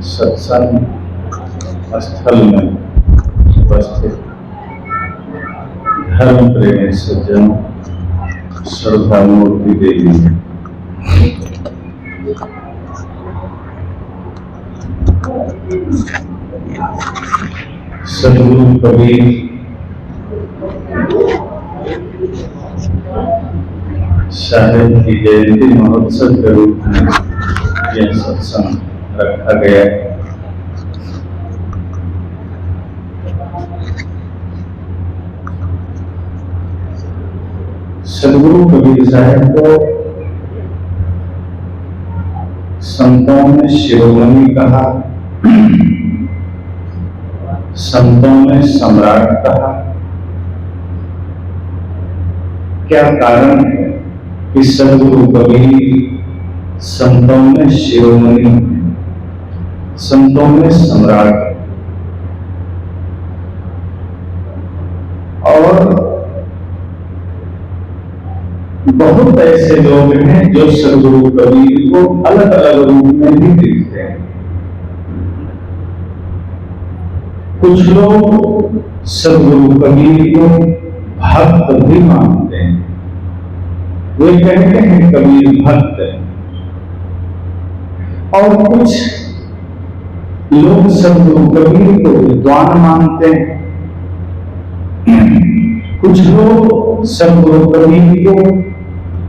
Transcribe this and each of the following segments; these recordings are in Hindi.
सत्संग स्थल में उपस्थित धर्म प्रेमी सज्जन श्रद्धा मूर्ति देवी, सद्गुरु कबीर साहेब की जयंती महोत्सव के रूप में यह सत्संग रखा गया है। सद्गुरु कबीर साहब को संतों ने शिरोमणि कहा, संतों ने सम्राट कहा। क्या कारण है कि सद्गुरु कबीर संतों में शिरोमणि, संतों में सम्राट? और बहुत ऐसे लोग हैं जो सद्गुरु कबीर को अलग अलग रूप में भी देखते हैं। कुछ लोग सद्गुरु कबीर को भक्त भी मानते हैं, वे कहते हैं कबीर भक्त है। और कुछ लोग सद्गुरु कबीर को विद्वान मानते हैं। कुछ लोग सद्गुरु कबीर को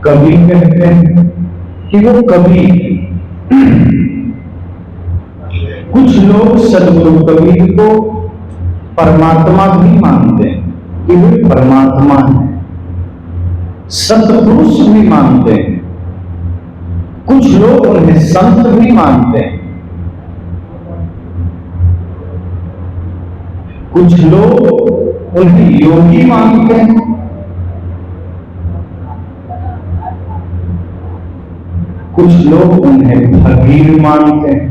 कवि कहते हैं कि वो कवि। कुछ लोग सद्गुरु कबीर को परमात्मा भी मानते हैं कि वे परमात्मा है। सतपुरुष भी मानते हैं। कुछ लोग उन्हें संत भी मानते हैं। कुछ लोग उन्हें योगी मानते हैं। कुछ लोग उन्हें फकीर मानते हैं।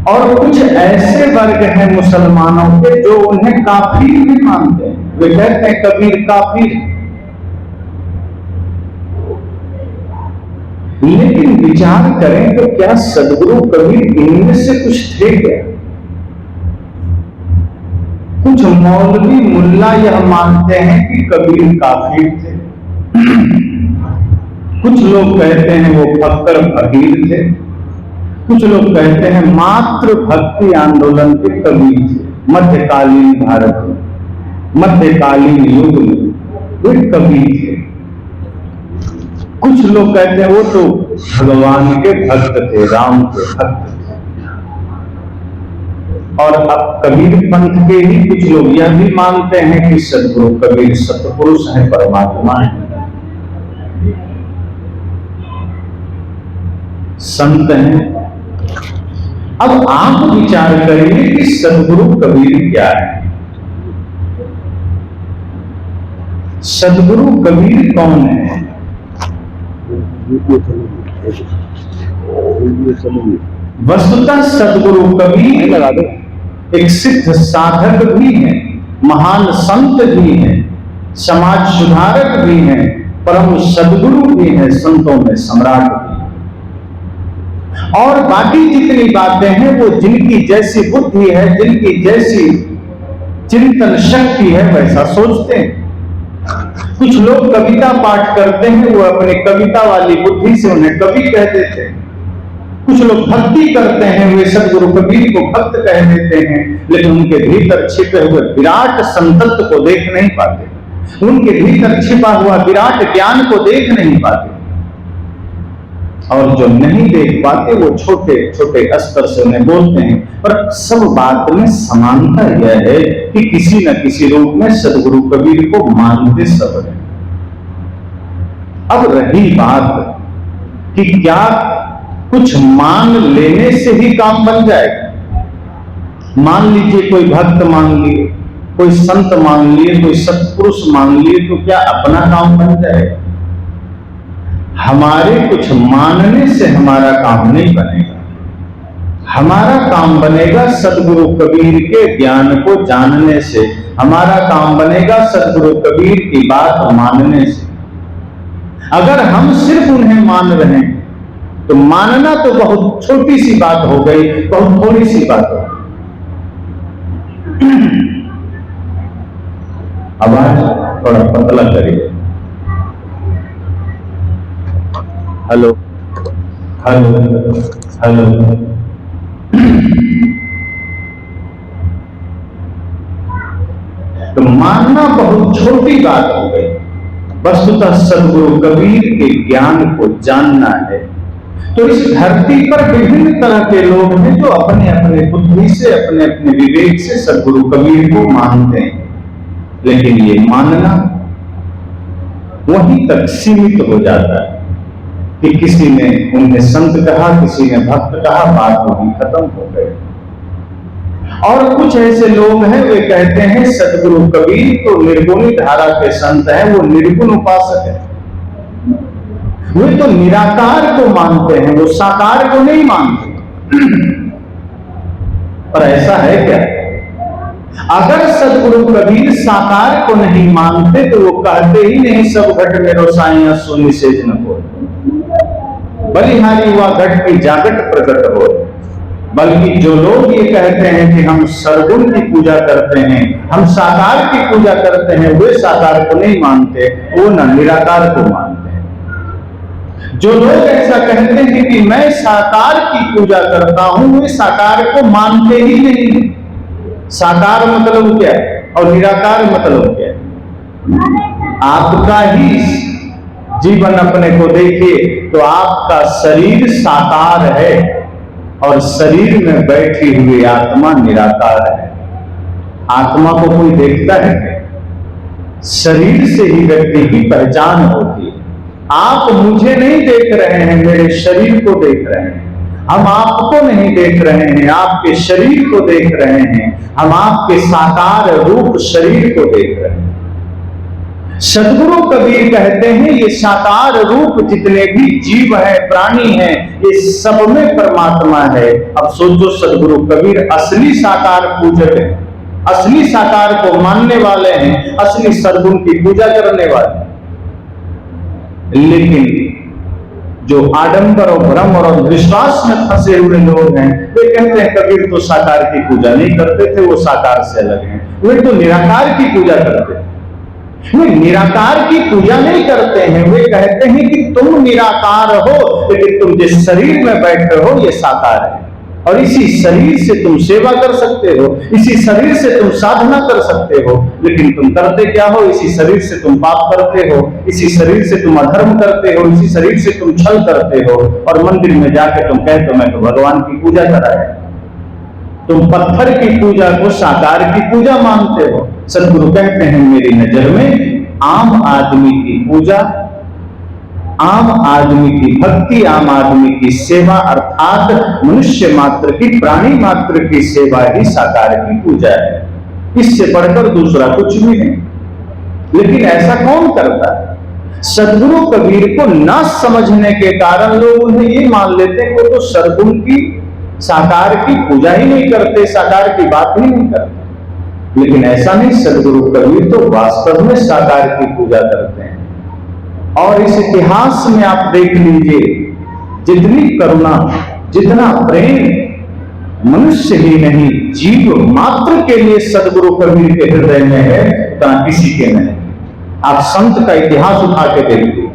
और कुछ ऐसे वर्ग हैं मुसलमानों के जो उन्हें काफिर भी मानते हैं। वे कहते हैं कबीर काफिर। लेकिन विचार करें तो क्या सद्गुरु कबीर इनमें से कुछ थे क्या? कुछ मौलवी मुल्ला यह मानते हैं कि कबीर काफिर थे। कुछ लोग कहते हैं वो फक्कर फकीर थे। कुछ लोग कहते हैं मात्र भक्ति आंदोलन के कबीर थे। मध्यकालीन भारत में, मध्यकालीन युग में वे कबीर थे। कुछ लोग कहते हैं वो तो भगवान के भक्त थे, राम के भक्त थे। और अब कबीर पंथ के ही कुछ लोग यह भी मानते हैं कि सद्गुरु कबीर सतपुरुष है, परमात्मा है, संत हैं। अब आप विचार करिए कि सद्गुरु कबीर क्या है? सद्गुरु कबीर कौन है? वस्तुतः सद्गुरु कबीर एक सिद्ध साधक भी है, महान संत भी है, समाज सुधारक भी है, परम सद्गुरु भी है, संतों में सम्राट भी। और बाकी जितनी बातें हैं वो जिनकी जैसी बुद्धि है, जिनकी जैसी चिंतन शक्ति है वैसा सोचते हैं। कुछ लोग कविता पाठ करते हैं, वो अपने कविता वाली बुद्धि से उन्हें कवि कह देते हैं। कुछ लोग भक्ति करते हैं, वे सद्गुरु कबीर को भक्त कह देते हैं, लेकिन उनके भीतर छिपे हुए विराट संतत्व को देख नहीं पाते। उनके भीतर छिपा हुआ विराट ज्ञान को देख नहीं पाते। और जो नहीं देख पाते वो छोटे छोटे स्तर से उन्हें बोलते हैं। पर सब बात में समानता यह है कि किसी न किसी रूप में सद्गुरु कबीर को मानते सब हैं। अब रही बात कि क्या कुछ मान लेने से ही काम बन जाएगा? मान लीजिए कोई भक्त मान लिए, कोई संत मान लिए, कोई सत्पुरुष मान लिए, तो क्या अपना काम बन जाएगा? हमारे कुछ मानने से हमारा काम नहीं बनेगा। हमारा काम बनेगा सद्गुरु कबीर के ज्ञान को जानने से। हमारा काम बनेगा सद्गुरु कबीर की बात मानने से। अगर हम सिर्फ उन्हें मान रहे हैं तो मानना तो बहुत छोटी सी बात हो गई, बहुत थोड़ी सी बात हो गई। आवाज थोड़ा पतला करिए। Hello hello hello. तो मानना बहुत छोटी बात हो गई। वस्तुतः सदगुरु कबीर के ज्ञान को जानना है। तो इस धरती पर विभिन्न तरह के लोग हैं जो अपने अपने बुद्धि से, अपने अपने विवेक से सदगुरु कबीर को मानते हैं, लेकिन ये मानना वहीं तक सीमित हो जाता है कि किसी ने उन्हें संत कहा, किसी ने भक्त कहा, बात वहीं खत्म हो गई। और कुछ ऐसे लोग हैं, वे कहते हैं सदगुरु कबीर तो निर्गुणी धारा के संत हैं, वो निर्गुण उपासक है, वे तो निराकार को मानते हैं, वो साकार को नहीं मानते। और ऐसा है क्या? अगर सदगुरु कबीर साकार को नहीं मानते तो वो कहते ही नहीं सब घट मेरो साइया सुनि सेज न हो, बलिहारी हुआ घट की जागट प्रकट हो। बल्कि जो लोग ये कहते हैं कि हम सरगुण की पूजा करते हैं, हम साकार की पूजा करते हैं, वे साकार को नहीं मानते, वो न निराकार को मानते हैं। जो लोग ऐसा कहते हैं कि मैं साकार की पूजा करता हूं, वे साकार को मानते ही नहीं। साकार मतलब क्या है और निराकार मतलब क्या है? आपका ही जीवन अपने को देखिए तो आपका शरीर साकार है और शरीर में बैठी हुई आत्मा निराकार है। आत्मा को कोई देखता है क्या? शरीर से ही व्यक्ति की पहचान होती है। आप मुझे नहीं देख रहे हैं, मेरे शरीर को देख रहे हैं। हम आपको नहीं देख रहे हैं, आपके शरीर को देख रहे हैं। हम आपके साकार रूप शरीर को देख रहे हैं। सदगुरु कबीर कहते हैं ये साकार रूप जितने भी जीव है, प्राणी है, ये सब में परमात्मा है। अब सोचो, सदगुरु कबीर असली साकार पूजक है, असली साकार को मानने वाले हैं, असली सदगुरु की पूजा करने वाले। लेकिन जो आडंबर और भ्रम और विश्वास में फंसे हुए लोग हैं, वे कहते हैं कबीर तो साकार की पूजा नहीं करते थे, वो साकार से अलग हैं, वे तो निराकार की पूजा करते थे। वे निराकार की पूजा नहीं करते हैं, वे कहते हैं कि तुम निराकार हो, लेकिन तुम जिस शरीर में बैठे हो ये साकार है, और इसी शरीर से तुम सेवा कर सकते हो, इसी शरीर से तुम साधना कर सकते हो। लेकिन तुम करते क्या हो? इसी शरीर से तुम पाप करते हो, इसी शरीर से तुम अधर्म करते हो, इसी शरीर से तुम छल करते हो, और मंदिर में जाकर तुम कहते हो मैं तो भगवान की पूजा कराया। तुम पत्थर की पूजा को साकार की पूजा मानते हो। सदगुरु कहते हैं मेरी नजर में आम आदमी की पूजा, आम आदमी की भक्ति, आम आदमी की सेवा, अर्थात मनुष्य मात्र की, प्राणी मात्र की सेवा ही साकार की पूजा है। इससे बढ़कर दूसरा कुछ भी नहीं। लेकिन ऐसा कौन करता है? सदगुरु कबीर को न समझने के कारण लोग उन्हें ये मान लेते हैं वो तो सदगुरु की, साकार की पूजा ही नहीं करते, साकार की बात ही नहीं करते। लेकिन ऐसा नहीं, सदगुरु कबीर तो वास्तव में साकार की पूजा करते हैं। और इस इतिहास में आप देख लीजिए, जितनी करुणा, जितना प्रेम मनुष्य ही नहीं जीव मात्र के लिए सदगुरु कबीर के हृदय में है, उतना किसी के नहीं। आप संत का इतिहास उठा के देख लीजिए,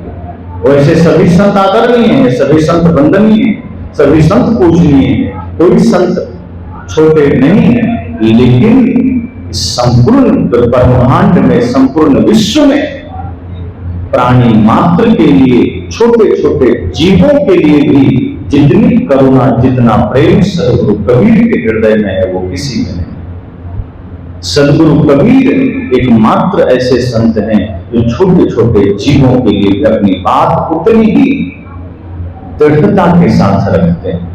वैसे सभी संत आदरणीय हैं, सभी संत वंदनीय हैं, सभी संत पूजनीय हैं, कोई संत छोटे नहीं है। लेकिन संपूर्ण ब्रह्मांड में, संपूर्ण विश्व में प्राणी मात्र के लिए, छोटे छोटे जीवों के लिए भी जितनी करुणा, जितना प्रेम सदगुरु कबीर के हृदय में है वो किसी में नहीं। सदगुरु कबीर एकमात्र ऐसे संत हैं जो छोटे छोटे जीवों के लिए अपनी बात उतनी ही दृढ़ता के साथ रखते हैं।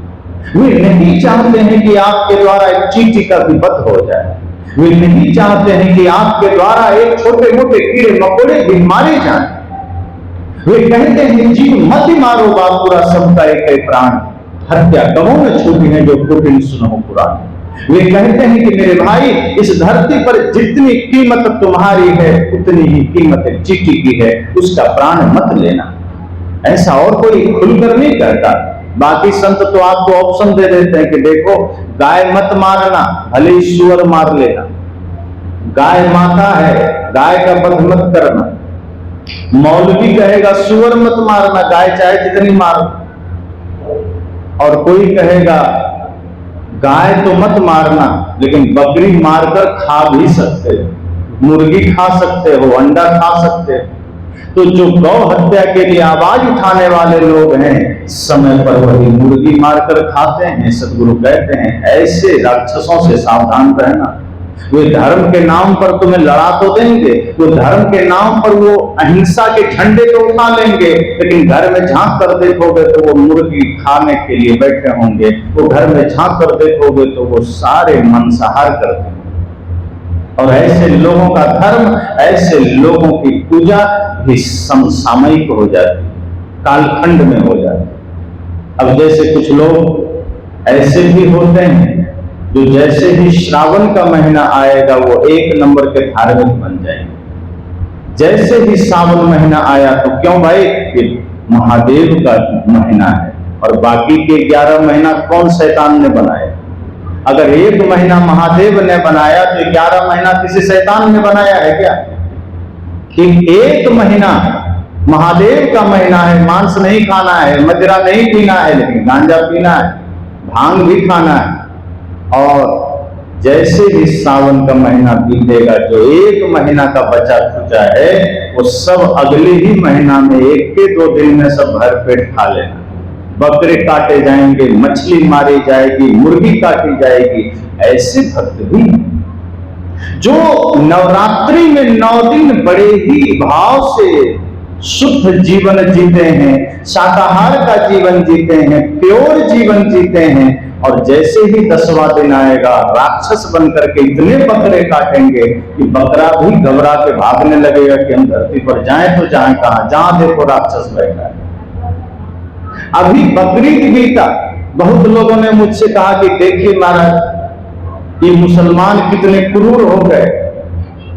वे नहीं चाहते हैं कि आपके द्वारा एक चींटी का विपद हो जाए, वे नहीं चाहते हैं कि आपके द्वारा एक छोटे मोटे कीड़े मकोड़े भी मारे जाएं। वे कहते हैं जीव मत मारो बापुरा, सबका एक प्राण, हत्या कमों में छूटी है जो कुटिल सुनो पुराण। वे कहते हैं कि मेरे भाई, इस धरती पर जितनी कीमत तुम्हारी है उतनी ही कीमत चींटी की है, उसका प्राण मत लेना। ऐसा और कोई खुलकर नहीं कहता, बाकी संत तो आपको ऑप्शन दे देते हैं कि देखो गाय मत मारना, भले ही सुअर मार लेना, गाय माता है, गाय का वध मत करना। मौलवी कहेगा सुअर मत मारना, गाय चाहे जितनी मारो। और कोई कहेगा गाय तो मत मारना, लेकिन बकरी मारकर खा भी सकते हो, मुर्गी खा सकते हो, अंडा खा सकते हो। तो जो गौ हत्या के लिए आवाज उठाने वाले लोग हैं, समय पर वही मुर्गी मारकर खाते हैं। सदगुरु कहते हैं ऐसे राक्षसों से सावधान रहना। वे धर्म के नाम पर तुम्हें लड़ा तो देंगे, वो धर्म के नाम पर वो अहिंसा के झंडे तो उठा लेंगे, लेकिन घर में झांक कर देखोगे तो वो मुर्गी खाने के लिए बैठे होंगे। वो घर में झांक कर देखोगे तो वो सारे मांसाहार करते हैं। और ऐसे लोगों का धर्म, ऐसे लोगों की पूजा भी समसामयिक हो जाती, कालखंड में हो जाती। अब जैसे कुछ लोग ऐसे भी होते हैं जो जैसे ही श्रावण का महीना आएगा वो एक नंबर के धार्मिक बन जाएंगे। जैसे ही सावन महीना आया तो क्यों भाई, ये महादेव का महीना है, और बाकी के 11 महीना कौन शैतान ने बनाया? अगर एक महीना महादेव ने बनाया तो 11 महीना किसी शैतान ने बनाया है क्या? कि एक महीना महादेव का महीना है, मांस नहीं खाना है, मदिरा नहीं पीना है, लेकिन गांजा पीना है, भांग भी खाना है। और जैसे ही सावन का महीना बीतेगा, जो एक महीना का बचा खुचा है वो सब अगले ही महीना में 1 के 2 दिन में सब भर पेट खा लेना। बकरे काटे जाएंगे, मछली मारी जाएगी, मुर्गी काटी जाएगी। ऐसे भक्त भी जो नवरात्रि में 9 दिन बड़े ही भाव से शुद्ध जीवन जीते हैं, शाकाहार का जीवन जीते हैं, प्योर जीवन जीते हैं, और जैसे ही 10वां दिन आएगा राक्षस बनकर के इतने बकरे काटेंगे कि बकरा भी घबरा के भागने लगेगा कि हम धरती पर जाएं तो जाएं कहां, जहां देखो राक्षस बैठा है। अभी बकरीद बीता, बहुत लोगों ने मुझसे कहा कि देखिए महाराज ये मुसलमान कितने क्रूर हो गए,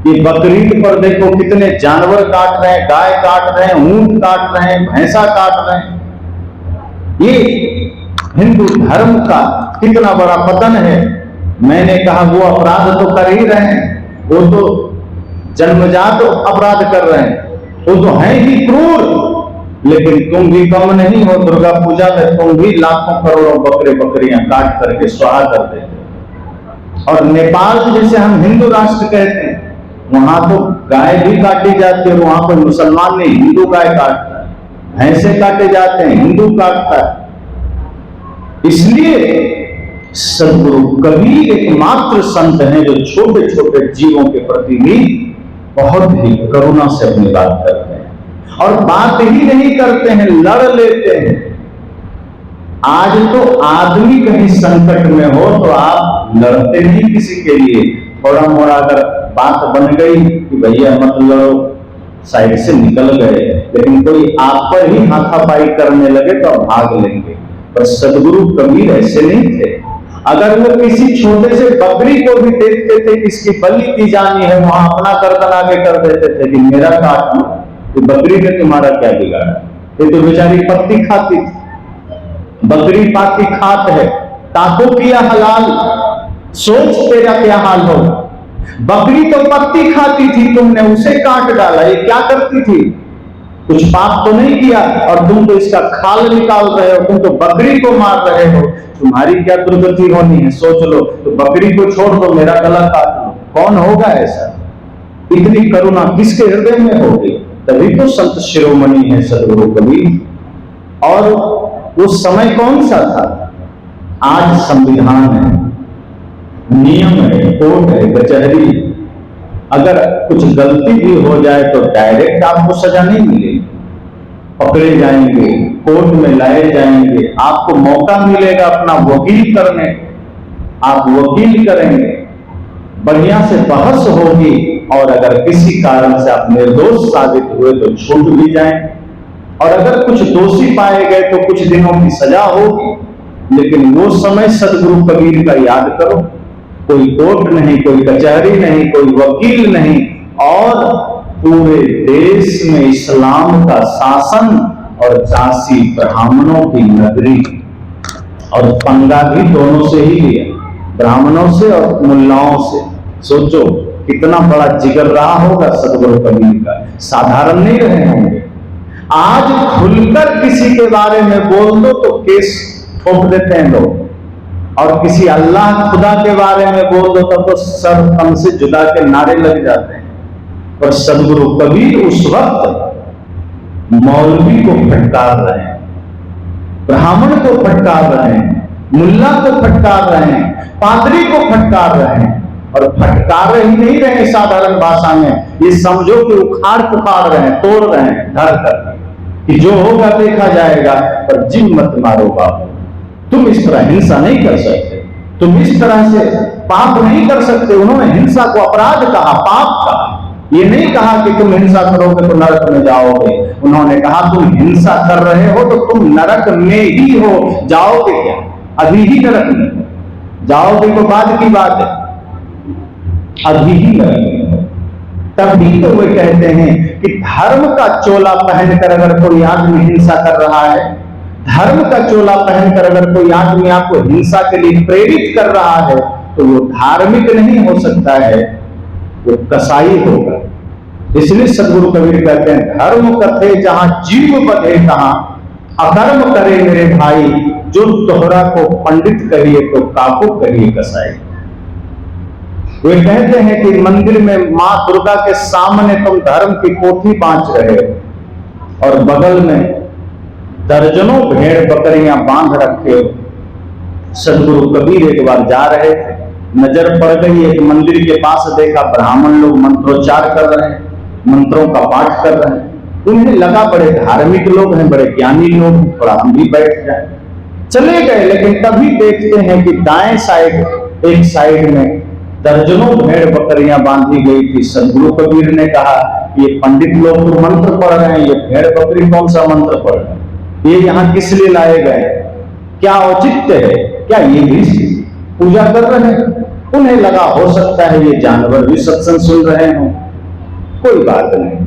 ये बकरीद पर देखो कितने जानवर काट रहे हैं, गाय काट रहे हैं, ऊंट काट रहे हैं, भैंसा काट रहे हैं। ये हिंदू धर्म का कितना बड़ा पतन है। मैंने कहा वो अपराध तो कर ही रहे हैं, वो तो जन्मजात अपराध कर रहे हैं, वो तो हैं ही क्रूर, लेकिन तुम भी कम नहीं हो। दुर्गा पूजा में तुम भी लाखों करोड़ों बकरे बकरियां काट करके स्वाहा कर देते। और नेपाल जिसे हम हिंदू राष्ट्र कहते हैं, वहां तो गाय भी काटी जाती है, वहां पर मुसलमान नहीं हिंदू गाय काटता है, भैंसे काटे जाते हैं, हिंदू काटता है। इसलिए सदगुरु कबीर एकमात्र संत हैं जो छोटे छोटे जीवों के प्रति भी बहुत ही करुणा से अपनी बात करते हैं, और बात ही नहीं करते हैं, लड़ लेते हैं। आज तो आदमी कहीं संकट में हो तो आप लड़ते नहीं किसी के लिए। थोड़ा मोड़ा अगर बात बन गई कि भैया मत लड़ो, साइड से निकल गए, लेकिन कोई आप पर ही हाथापाई करने लगे तो आप भाग लेंगे। पर सदगुरु कबीर ऐसे नहीं थे। अगर वो किसी छोटे से बकरी को भी देखते थे इसकी बलि दी जानी है, वहां अपना गर्दन आगे कर देते थे कि मेरा काट लो, तो बकरी ने तुम्हारा क्या बिगाड़ा? ये तो बेचारी पत्ती खाती थी, बकरी पाती खात है, ताको किया हलाल, सोच तेरा क्या हाल हो। बकरी तो पत्ती खाती थी, तुमने उसे काट डाला, ये क्या करती थी? कुछ पाप तो नहीं किया, और तुम तो इसका खाल निकाल रहे हो, तुम तो बकरी को मार रहे हो, तुम्हारी क्या दुर्गति होनी है सोच लो। तो बकरी को छोड़ दो, मेरा गला काट लो। कौन होगा ऐसा? इतनी करुणा किसके हृदय में होगी? तभी तो संत शिरोमणि है सदगुरु कबीर। और वो समय कौन सा था? आज संविधान है, नियम है, कोर्ट है, कचहरी। अगर कुछ गलती भी हो जाए तो डायरेक्ट आपको सजा नहीं मिलेगी, पकड़े जाएंगे, कोर्ट में लाए जाएंगे, आपको मौका मिलेगा अपना वकील करने, आप वकील करेंगे, बढ़िया से बहस होगी, और अगर किसी कारण से आप निर्दोष साबित हुए तो छूट भी जाएंगे, और अगर कुछ दोषी पाए गए तो कुछ दिनों की सजा होगी। लेकिन वो समय सदगुरु कबीर का याद करो, कोई कोर्ट नहीं, कोई कचहरी नहीं, कोई वकील नहीं, और पूरे देश में इस्लाम का शासन और जासी ब्राह्मणों की नगरी। और पंगा भी दोनों से ही लिया, ब्राह्मणों से और मुल्लाओं से। सोचो कितना बड़ा जिगर रहा होगा सदगुरु कबीर का, साधारण नहीं रहे होंगे। आज खुलकर किसी के बारे में बोल दो तो केस ठोक देते हैं लोग, और किसी अल्लाह खुदा के बारे में बोल दो तब तो सर तन से जुदा के नारे लग जाते हैं। पर सदगुरु कबीर उस वक्त मौलवी को फटकार रहे हैं, ब्राह्मण को फटकार रहे हैं, मुल्ला को फटकार रहे हैं, पादरी को फटकार रहे हैं। और फटकार ही नहीं रहे साधारण भाषा में, ये समझो कि उखाड़ पुखाड़ रहे हैं, तोड़ रहे हैं धर कर, कि जो होगा देखा जाएगा। पर जिन मत मारो बाबू, तुम इस तरह हिंसा नहीं कर सकते, तुम इस तरह से पाप नहीं कर सकते। उन्होंने हिंसा को अपराध कहा, पाप कहा। ये नहीं कहा कि तुम हिंसा करोगे तो नरक में जाओगे। उन्होंने कहा तुम हिंसा कर रहे हो तो तुम नरक में ही हो, जाओगे क्या? अभी ही नरक में जाओगे तो बाद की बात है, अभी ही नरक में। तभी तो वे कहते हैं कि धर्म का चोला पहनकर अगर कोई आदमी हिंसा कर रहा है, धर्म का चोला पहनकर अगर कोई आदमी आपको हिंसा के लिए प्रेरित कर रहा है, तो वो धार्मिक नहीं हो सकता है, वो कसाई होगा। इसलिए सदगुरु कबीर कहते हैं धर्म कथे जहां जीव बधे तहां, अकर्म करे मेरे भाई, जो तोहरा को पंडित कहिए तो काको कहिए कसाई। वे कहते हैं कि मंदिर में मां दुर्गा के सामने तुम धर्म की कोठी बांच रहे हो और बगल में दर्जनों भेड़ बकरियां बांध रखे हो। सदगुरु कबीर एक बार जा रहे थे, नजर पड़ गई एक मंदिर के पास, देखा ब्राह्मण लोग मंत्रोच्चार कर रहे हैं, मंत्रों का पाठ कर रहे हैं। उन्हें लगा बड़े धार्मिक लोग हैं, बड़े ज्ञानी लोग, थोड़ा हम भी बैठ जाए। चले गए, लेकिन तभी देखते हैं कि दाएं साइड एक साइड में दर्जनों भेड़ बकरियां बांधी गई थी। सदगुरु कबीर ने कहा ये पंडित लोग तो मंत्र पढ़ रहे हैं, ये भेड़ बकरी कौन सा मंत्र पढ़ रहे हैं? ये यहाँ किस लिए लाए गए? क्या औचित्य है? क्या ये भी पूजा कर रहे हैं? उन्हें लगा हो सकता है ये जानवर भी सत्संग सुन रहे हों। कोई बात नहीं,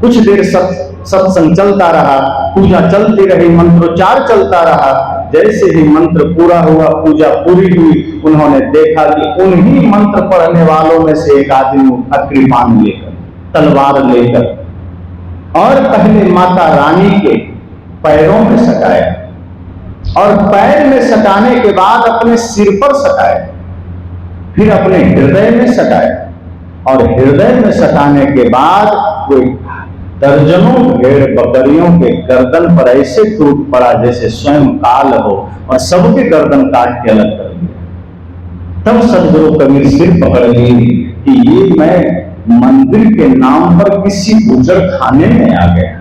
कुछ देर सत्संग चलता रहा, पूजा चलती रही, मंत्रोच्चार चलता रहा। जैसे ही मंत्र पूरा हुआ, पूजा पूरी हुई, उन्होंने देखा कि उन्हीं मंत्र पढ़ने वालों में से एक आदमी उठा कृपान लेकर, तलवार लेकर, और पहले माता रानी के पैरों में सटाया, और पैर में सटाने के बाद अपने सिर पर सटाया, फिर अपने हृदय में सटाया, और हृदय में सटाने के बाद वो दर्जनों भेड़ बकरियों के गर्दन पर ऐसे टूट पड़ा जैसे स्वयं काल हो, और सबके गर्दन काट के अलग कर दिया। तब सदगुरु कबीर सिर पकड़ लिए कि ये मैं मंदिर के नाम पर किसी गुजर खाने में आ गया,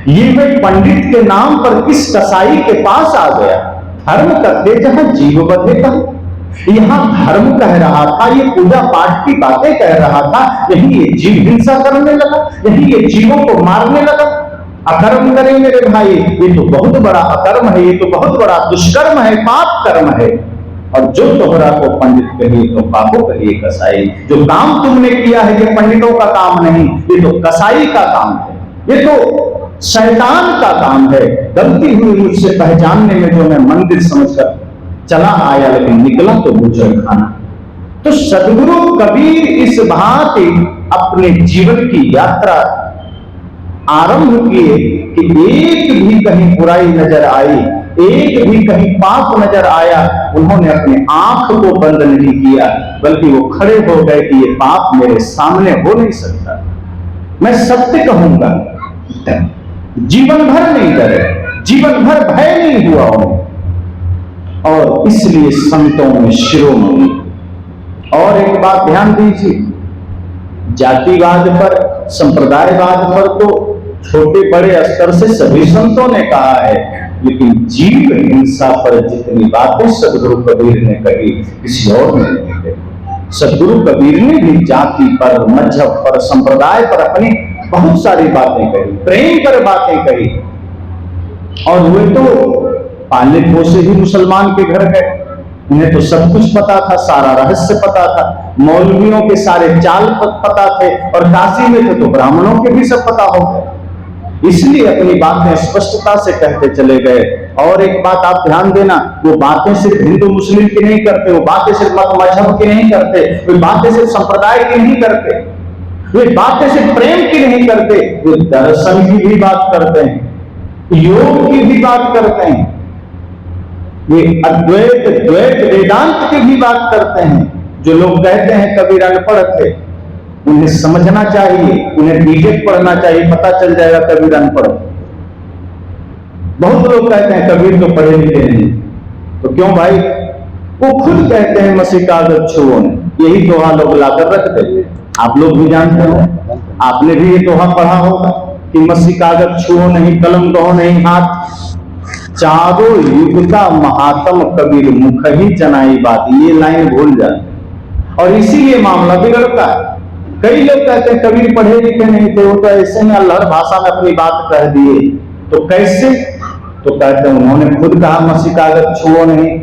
ये मैं पंडित के नाम पर किस कसाई के पास आ गया। धर्म कथे जहां जीव बधे तहां, यहां धर्म कह रहा था, ये पूजा पाठ की बातें कह रहा था, यही ये जीव हिंसा करने लगा, यही ये जीवों को मारने लगा। अकर्म करे मेरे भाई, ये तो बहुत बड़ा अकर्म है, ये तो बहुत बड़ा दुष्कर्म है, पाप कर्म है। और जो तोहरा को पंडित कहिए तो पापो कहिए कसाई। जो काम तुमने किया है ये पंडितों का काम नहीं, ये तो कसाई का काम है, ये तो शैतान का काम है। गलती हुई मुझसे पहचानने में, जो मैं मंदिर समझकर चला आया लेकिन निकला तो गुजर खाना। तो सदगुरु कबीर इस भांति अपने जीवन की यात्रा आरंभ किए कि एक भी कहीं बुराई नजर आई, एक भी कहीं पाप नजर आया, उन्होंने अपने आंख को बंद नहीं किया, बल्कि वो खड़े हो गए कि ये पाप मेरे सामने हो नहीं सकता, मैं सत्य कहूंगा। जीवन भर नहीं डरे, जीवन भर भय नहीं हुआ उन्हें, और इसलिए संतों में शिरोमणि। और एक बात ध्यान दीजिए, जातिवाद पर, संप्रदायवाद पर तो छोटे बड़े स्तर से सभी संतों ने कहा है, लेकिन जीव हिंसा पर जितनी बातें सदगुरु कबीर ने कही किसी और ने नहीं कही। सदगुरु कबीर ने भी जाति पर, मजहब पर, संप्रदाय पर अपनी बहुत सारी बातें कही, प्रेम पर बातें कही। और वे तो पाले पोसे ही मुसलमान के घर गए, उन्हें तो सब कुछ पता था, सारा रहस्य पता था, मौलवियों के सारे चाल पता थे, और काशी में थे तो ब्राह्मणों के भी सब पता हो गए। इसलिए अपनी बातें स्पष्टता से कहते चले गए। और एक बात आप ध्यान देना, वो बातें सिर्फ हिंदू मुस्लिम की नहीं करते, वो बातें सिर्फ मत मजहब की नहीं करते, वो बातें सिर्फ संप्रदाय की नहीं करते, वे बातें सिर्फ प्रेम की नहीं करते, वे दर्शन की भी बात करते हैं, योग की भी बात करते हैं, वे अद्वैत द्वैत वेदांत की भी बात करते हैं। जो लोग कहते हैं कबीर अनपढ़ थे, उन्हें समझना चाहिए, उन्हें बीजेट पढ़ना चाहिए, पता चल जाएगा कबीर अनपढ़। बहुत लोग कहते हैं कबीर तो पढ़े लिखे नहीं, तो क्यों भाई? वो खुद कहते हैं मसीह कागज छुओ ने, यही दोहा लोग लाकर रख देते। आप लोग भी जानते हो, आपने भी ये दोहा पढ़ा होगा कि मसीह कागज छुओ नहीं, कलम कहो नहीं हाथ, चारों युग का महात्म कबीर मुख ही जनाई बात। ये लाइन भूल जाए और इसीलिए मामला बिगड़ता है। कई लोग कहते हैं कबीर पढ़े लिखे नहीं थे, वो तो ऐसे में अल्लाह भाषा में अपनी बात कह दिए। तो कैसे? तो कहते हैं उन्होंने खुद कहा मसीह कागज छुओ नहीं,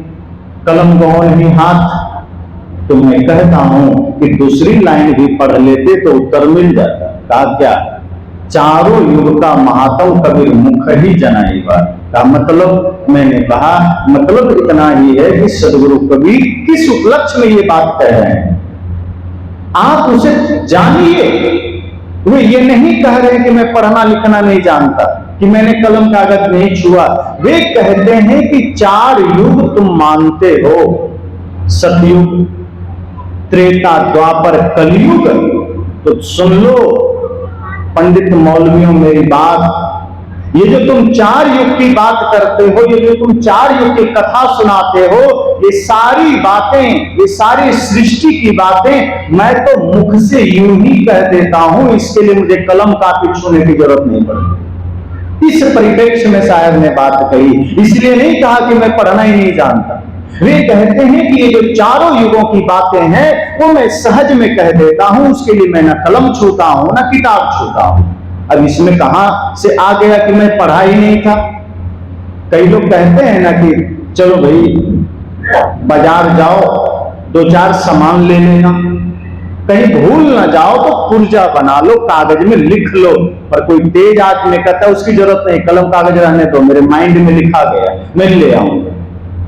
कलम कहो नहीं हाथ। तो मैं कहता हूं कि दूसरी लाइन भी पढ़ लेते तो उत्तर मिल जाता। कहा क्या? चारों युग का महात्म कबीर मुख ही जनाई बात का मतलब मैंने कहा, मतलब इतना ही है कि सदगुरु कबीर किस उपलक्ष्य में ये बात कह रहे हैं, आप उसे जानिए। वे ये नहीं कह रहे कि मैं पढ़ना लिखना नहीं जानता, कि मैंने कलम कागज नहीं छुआ। वे कहते हैं कि 4 युग तुम मानते हो, सतयुग, त्रेता, द्वापर, कलयुग। तो सुन लो पंडित मौलवियों मेरी बात, ये जो तुम 4 युग की बात करते हो, ये जो तुम 4 युग की कथा सुनाते हो, ये सारी बातें, ये सारी सृष्टि की बातें मैं तो मुख से यूं ही कह देता हूं, इसके लिए मुझे कलम कापी छूने की जरूरत नहीं पड़ती। इस परिप्रेक्ष्य में साहब ने बात कही, इसलिए नहीं कहा कि मैं पढ़ना ही नहीं जानता। वे कहते हैं कि ये जो चारों युगों की बातें हैं वो मैं सहज में कह देता हूं, उसके लिए मैं ना कलम छूता हूं ना किताब छूता हूं। अब इसमें कहां से आ गया कि मैं पढ़ा ही नहीं था? कई लोग कहते हैं ना कि चलो भाई बाजार जाओ, 2-4 सामान ले लेना, कहीं भूल ना जाओ तो पुर्जा बना लो, कागज में लिख लो। पर कोई तेज आदमी कहता है उसकी जरूरत नहीं, कलम कागज रहने दो, मेरे माइंड में लिखा गया, मैं ले आऊंगा।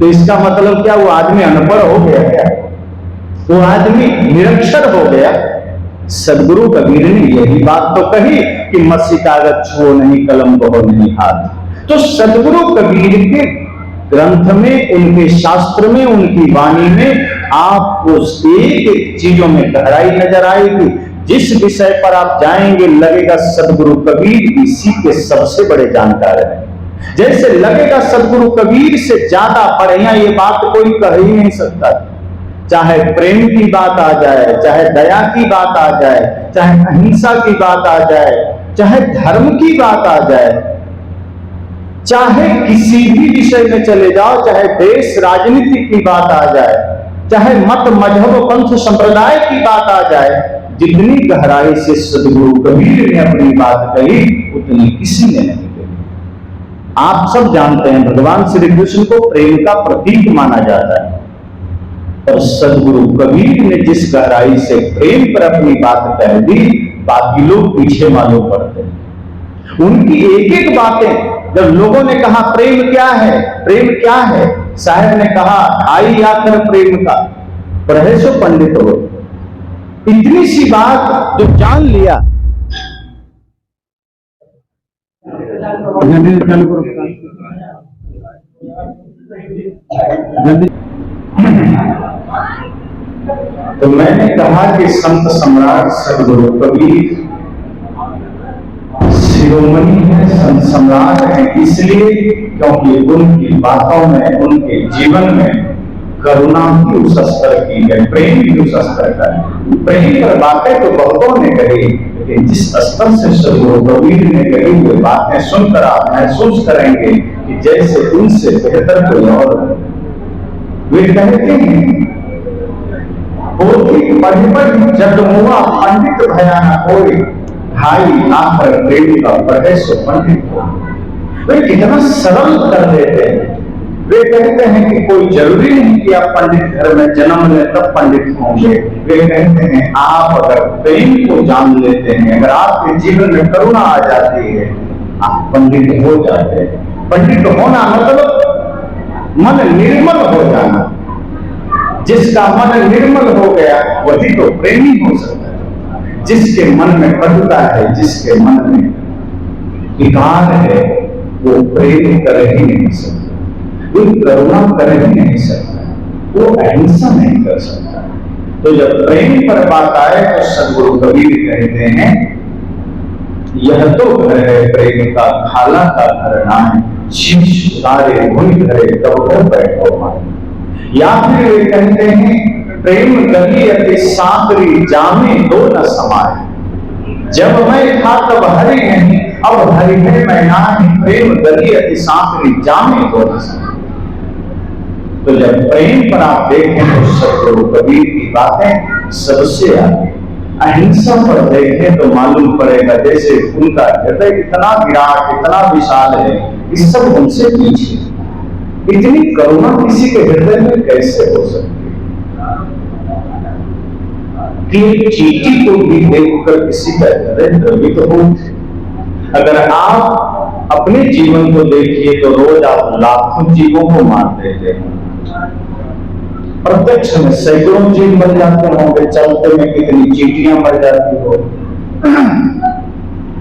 तो इसका मतलब क्या? वो आदमी अनपढ़ हो गया क्या? वो आदमी निरक्षर हो गया? सदगुरु कबीर ने यही बात तो कही कि मसीह कागज छुओ नहीं, कलम कहो नहीं हाथ। तो सदगुरु कबीर के ग्रंथ में, उनके शास्त्र में, उनकी वाणी में आपको एक एक चीजों में गहराई नजर आएगी। जिस विषय पर आप जाएंगे लगेगा सदगुरु कबीर इसी के सबसे बड़े जानकार हैं। जैसे लगेगा सदगुरु कबीर से ज्यादा बढ़िया ये बात कोई कह ही नहीं सकता। चाहे प्रेम की बात आ जाए, चाहे दया की बात आ जाए, चाहे अहिंसा की बात आ जाए, चाहे धर्म की बात आ जाए, चाहे किसी भी विषय में चले जाओ, चाहे देश राजनीति की बात आ जाए, चाहे मत मजहब पंथ संप्रदाय की बात आ जाए, जितनी गहराई से सदगुरु कबीर ने अपनी बात कही उतनी किसी ने नहीं कही। आप सब जानते हैं भगवान श्री कृष्ण को प्रेम का प्रतीक माना जाता है, और सदगुरु कबीर ने जिस गहराई से प्रेम पर अपनी बात कह दी, बाकी लोग पीछे मालूम पड़ते हैं। उनकी एक एक बातें, जब लोगों ने कहा प्रेम क्या है, प्रेम क्या है, साहब ने कहा ढाई आकर प्रेम का, पढ़े सो पंडित हो। इतनी सी बात जो जान लिया। तो मैंने कहा कि संत सम्राट सदगुरु कबीर शिरोमणि है, संत सम्राट है, इसलिए क्योंकि उनकी बातों में, उनके जीवन में करुणा की उस स्तर की है, प्रेम की उस स्तर का है। प्रेम पर बातें तो बहुतों ने कही, लेकिन जिस स्तर से सदगुरु कबीर ने कही वो बातें सुनकर आप महसूस करेंगे कि जैसे उनसे बेहतर कोई और। वे कहते हैं जगमुआ पंडित भयाना कोई, ढाई आकर प्रेम का पढ़े सो पंडित हो। वे कितना सरल कर देते हैं। वे कहते हैं कि कोई जरूरी नहीं कि आप पंडित घर में जन्म लें तब पंडित होंगे। वे कहते हैं आप अगर प्रेम को जान लेते हैं, अगर आपके जीवन में करुणा आ जाती है, आप पंडित हो जाते हैं। पंडित होना मतलब मन निर्मल हो जाना। जिसका मन निर्मल हो गया वही तो प्रेमी हो सकता है। जिसके मन में कटुता है, जिसके मन में विकार है, वो प्रेम कर ही नहीं सकता, वो करुणा कर ही नहीं सकता, वो अहिंसा नहीं कर सकता। तो जब प्रेम पर बात आए तो सदगुरु कबीर कहते हैं, यह तो घर है प्रेम का, खाला का घर नाम, शीश उतारे भूल घरे तब घर बैठो मान। या फिर वे कहते हैं, प्रेम गली अति सांकरी, जामे दो न समाये, जब मैं था तब हरि नहीं, अब हरि है मैं नाही, प्रेम गली अति सांकरी, जामे दो न समाये। तो जब प्रेम पर आप देखें तो सदगुरु कबीर की बातें सबसे आगे। अहिंसा पर देखें तो मालूम पड़ेगा जैसे उनका हृदय इतना विराट, इतना विशाल है, इस सब उनसे पीछे। इतनी करुणा किसी के हृदय में कैसे हो सकती है कि चींटी को भी देखकर किसी का हृदय द्रवित हो। अगर आप अपने जीवन को देखिए तो रोज आप लाखों जीवों को मार देते हैं। प्रत्यक्ष में सैकड़ों जीव मर जाते होंगे, चलते में कितनी चींटियां मर जाती हो,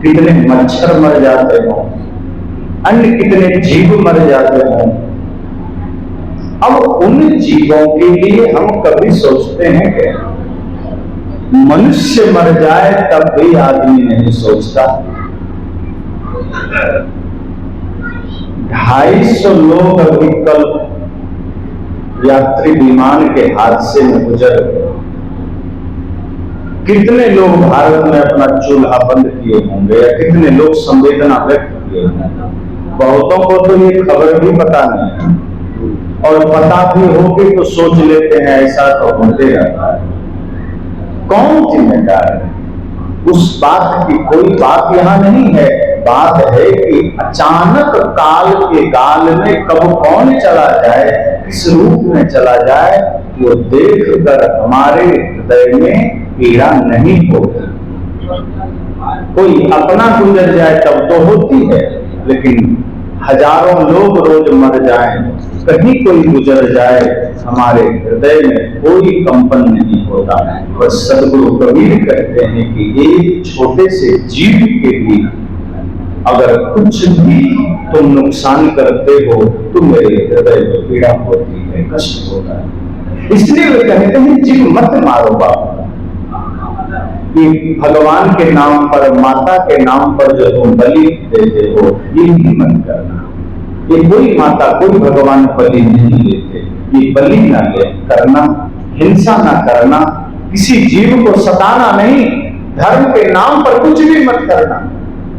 कितने मच्छर मर जाते हो, अन्य कितने जीव मर जाते हो। अब उन जीवों के लिए हम कभी सोचते हैं कि मनुष्य मर जाए तब भी आदमी नहीं सोचता। 250 लोग अभी कल यात्री विमान के हादसे में गुजर गए। कितने लोग भारत में अपना चूल्हा बंद किए होंगे या कितने लोग संवेदना व्यक्त किए होंगे। बहुतों को तो ये खबर भी पता नहीं है, और पता भी होगी तो सोच लेते हैं ऐसा तो होते रहता है। कौन जिम्मेदार है? उस बात की कोई बात यहाँ नहीं है। बात है कि अचानक काल के गाल में कब कौन चला जाए, किस रूप में चला जाए, वो देखकर हमारे हृदय में पीड़ा नहीं होती। कोई अपना गुजर जाए तब तो होती है, लेकिन हजारों लोग रोज मर जाएं, कहीं कोई गुजर जाए, हमारे हृदय में कोई कंपन नहीं होता। और सदगुरु कबीर कहते हैं कि एक छोटे से जीव के भी अगर कुछ भी तुम नुकसान करते हो तो मेरे हृदय में पीड़ा होती है, कष्ट होता है। इसलिए वे कहते हैं जीव मत मारो बाबा, कि भगवान के नाम पर, माता के नाम पर जो तुम बलि देते हो ये भी मत करना। ये कोई माता कोई भगवान बलि नहीं देते, ये बलि ना ले करना, हिंसा ना करना, किसी जीव को सताना नहीं, धर्म के नाम पर कुछ भी मत करना।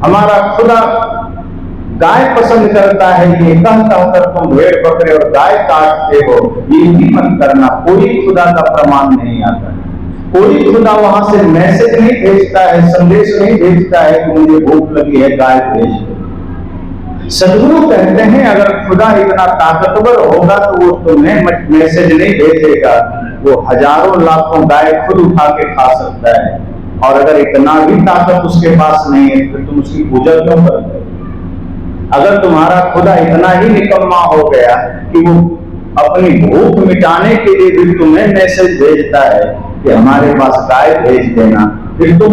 हमारा खुदा गाय पसंद करता है, ये कहता होकर तुम भेड़ बकरे और गाय काटते हो, ये भी मत करना। कोई खुदा का प्रमाण नहीं आता, कोई खुदा वहां से मैसेज नहीं भेजता है, संदेश नहीं भेजता है कि मुझे भूख लगी है गाय भेज दो। सदगुरु कहते हैं अगर खुदा इतना ताकतवर होगा तो वो तुम्हें मैसेज नहीं भेजेगा, वो हजारों लाखों गाय खुद उठा के खा सकता है। और अगर इतना भी ताकत उसके पास नहीं है तो तुम उसकी पूजा क्यों करते हो? अगर तुम्हारा खुदा इतना ही निकम्मा हो गया कि वो अपनी भूख मिटाने के लिए भी तुम्हें मैसेज भेजता है कि हमारे पास गाय भेज देना, फिर तुम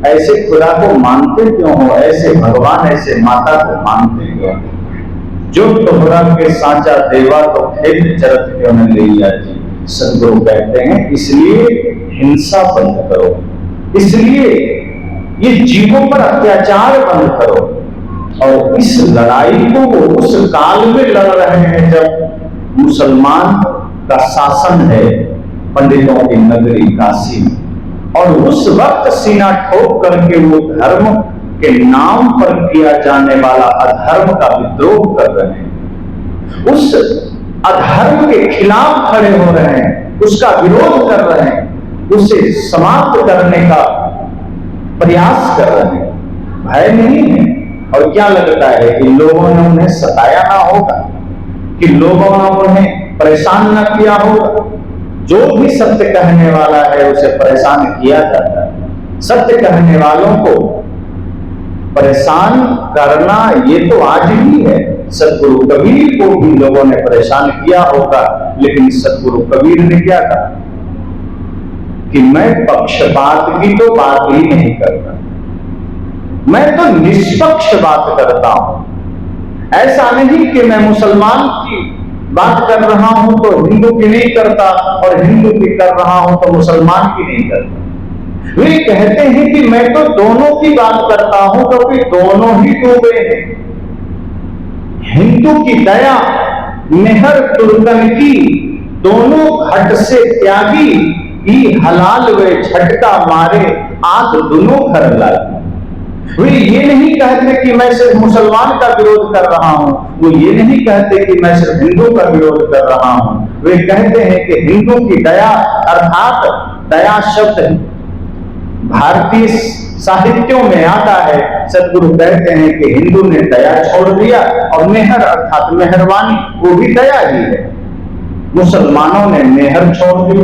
ऐसे खुदा को मानते क्यों हो? ऐसे भगवान, ऐसे माता को मानते क्यों? जो तोहरा के साचा देवा तो खेत चरत क्यों न लिया जी। सदगुरु कहते हैं इसलिए हिंसा बंद करो, इसलिए ये जीवों पर अत्याचार बंद करो। और इस लड़ाई को वो उस काल में लड़ रहे हैं जब मुसलमान का शासन है पंडितों की नगरी काशी में, और उस वक्त सीना ठोक करके वो धर्म के नाम पर किया जाने वाला अधर्म का विद्रोह कर रहे हैं, उस अधर्म के खिलाफ खड़े हो रहे हैं, उसका विरोध कर रहे हैं, उसे समाप्त करने का प्रयास कर रहे हैं। भय नहीं है। और क्या लगता है कि लोगों ने उन्हें सताया ना होगा, कि लोगों ने उन्हें परेशान ना किया होगा? जो भी सत्य कहने वाला है उसे परेशान किया जाता है। सत्य कहने वालों को परेशान करना ये तो आज ही है। सदगुरु कबीर को भी लोगों ने परेशान किया होगा, लेकिन सदगुरु कबीर ने क्या कहा कि मैं पक्षपात की तो बात ही नहीं करता, मैं तो निष्पक्ष बात करता हूं। ऐसा नहीं कि मैं मुसलमान की बात कर रहा हूं तो हिंदू की नहीं करता, और हिंदू की कर रहा हूं तो मुसलमान की नहीं करता। वे कहते हैं कि मैं तो दोनों की बात करता हूं, क्योंकि दोनों ही डूबे हैं। हिंदू की दया मेहर तुर्कन की, दोनों घट से त्यागी, ई हलाल वे झटका मारे, आंख दोनों घर लागी। वे ये नहीं कहते कि मैं सिर्फ मुसलमान का विरोध कर रहा हूं, वो ये नहीं कहते कि मैं सिर्फ हिंदू का विरोध कर रहा हूं। वे कहते हैं कि हिंदू की दया, अर्थात दया शब्द भारतीय साहित्यों में आता है। सदगुरु कहते हैं कि हिंदू ने दया छोड़ दिया, और मेहर अर्थात मेहरबानी वो भी दया ही है। मुसलमानों ने मेहर छोड़ दी,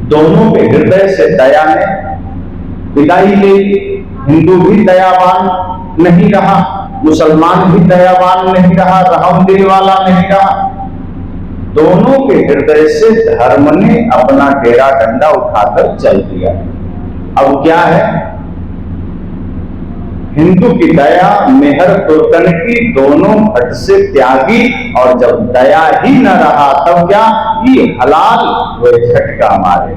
दोनों के हृदय से दया ने विदाई ले। हिंदू भी दयावान नहीं रहा, मुसलमान भी दयावान नहीं रहा, रहम दिल वाला नहीं रहा। दोनों के हृदय से धर्म ने अपना डेरा डंडा उठाकर चल दिया। अब क्या है? हिंदू की दया मेहर तुर्कन की, दोनों घट से त्यागी, और जब दया ही न रहा तब क्या? ये हलाल वे झटका मारे।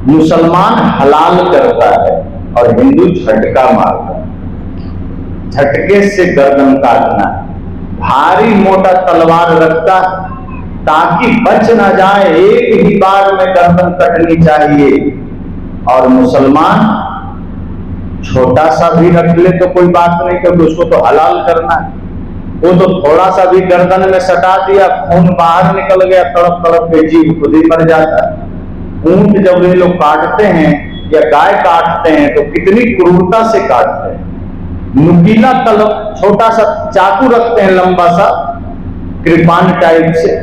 मुसलमान हलाल करता है और हिंदू झटका मारता है। झटके से गर्दन काटना, भारी मोटा तलवार रखता ताकि बच ना जाए, एक ही बार में गर्दन कटनी चाहिए। और मुसलमान छोटा सा भी रख ले तो कोई बात नहीं, क्योंकि उसको तो हलाल करना है। वो तो थोड़ा सा भी गर्दन में सटा दिया, खून बाहर निकल गया, तड़प तड़प के जीव खुद ही मर जाता है। ऊंट जब ये लोग काटते हैं या गाय काटते हैं तो कितनी क्रूरता से काटते हैं। नुकीला छोटा सा चाकू रखते हैं, लंबा सा कृपान टाइप से,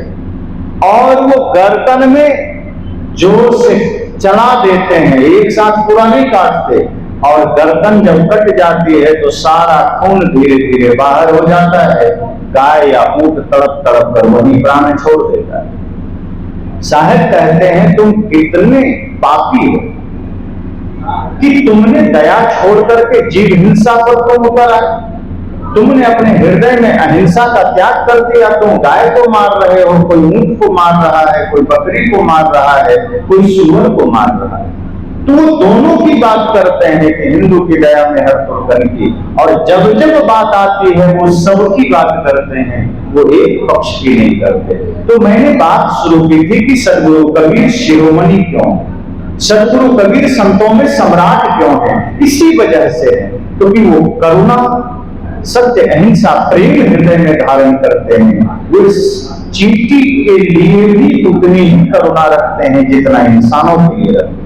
और वो गर्दन में जोर से चला देते हैं, एक साथ पूरा नहीं काटते। और गर्दन जब कट जाती है तो सारा खून धीरे धीरे बाहर हो जाता है। गाय या ऊंट तड़प तड़प कर वही प्राण छोड़ देता है। साहब कहते हैं तुम कितने पापी हो कि तुमने दया छोड़ करके जीव हिंसा पर तुम उतर आए। तुमने अपने हृदय में अहिंसा का त्याग कर दिया। तुम गाय को मार रहे हो, कोई ऊंट को मार रहा है, कोई बकरी को मार रहा है, कोई सूअर को मार रहा है। तो वो दोनों की बात करते हैं कि हिंदू की दया में हर तुर्कन की, और जब जब बात आती है वो सबकी बात करते हैं, वो एक पक्ष की नहीं करते। तो मैंने बात शुरू की थी कि सदगुरु कबीर शिरोमणि क्यों, सदगुरु कबीर संतों में सम्राट क्यों है? इसी वजह से है क्योंकि वो करुणा, सत्य, अहिंसा, प्रेम हृदय में धारण करते हैं। वो इस चींटी के लिए भी उतनी ही करुणा रखते हैं जितना इंसानों के लिए रखते हैं।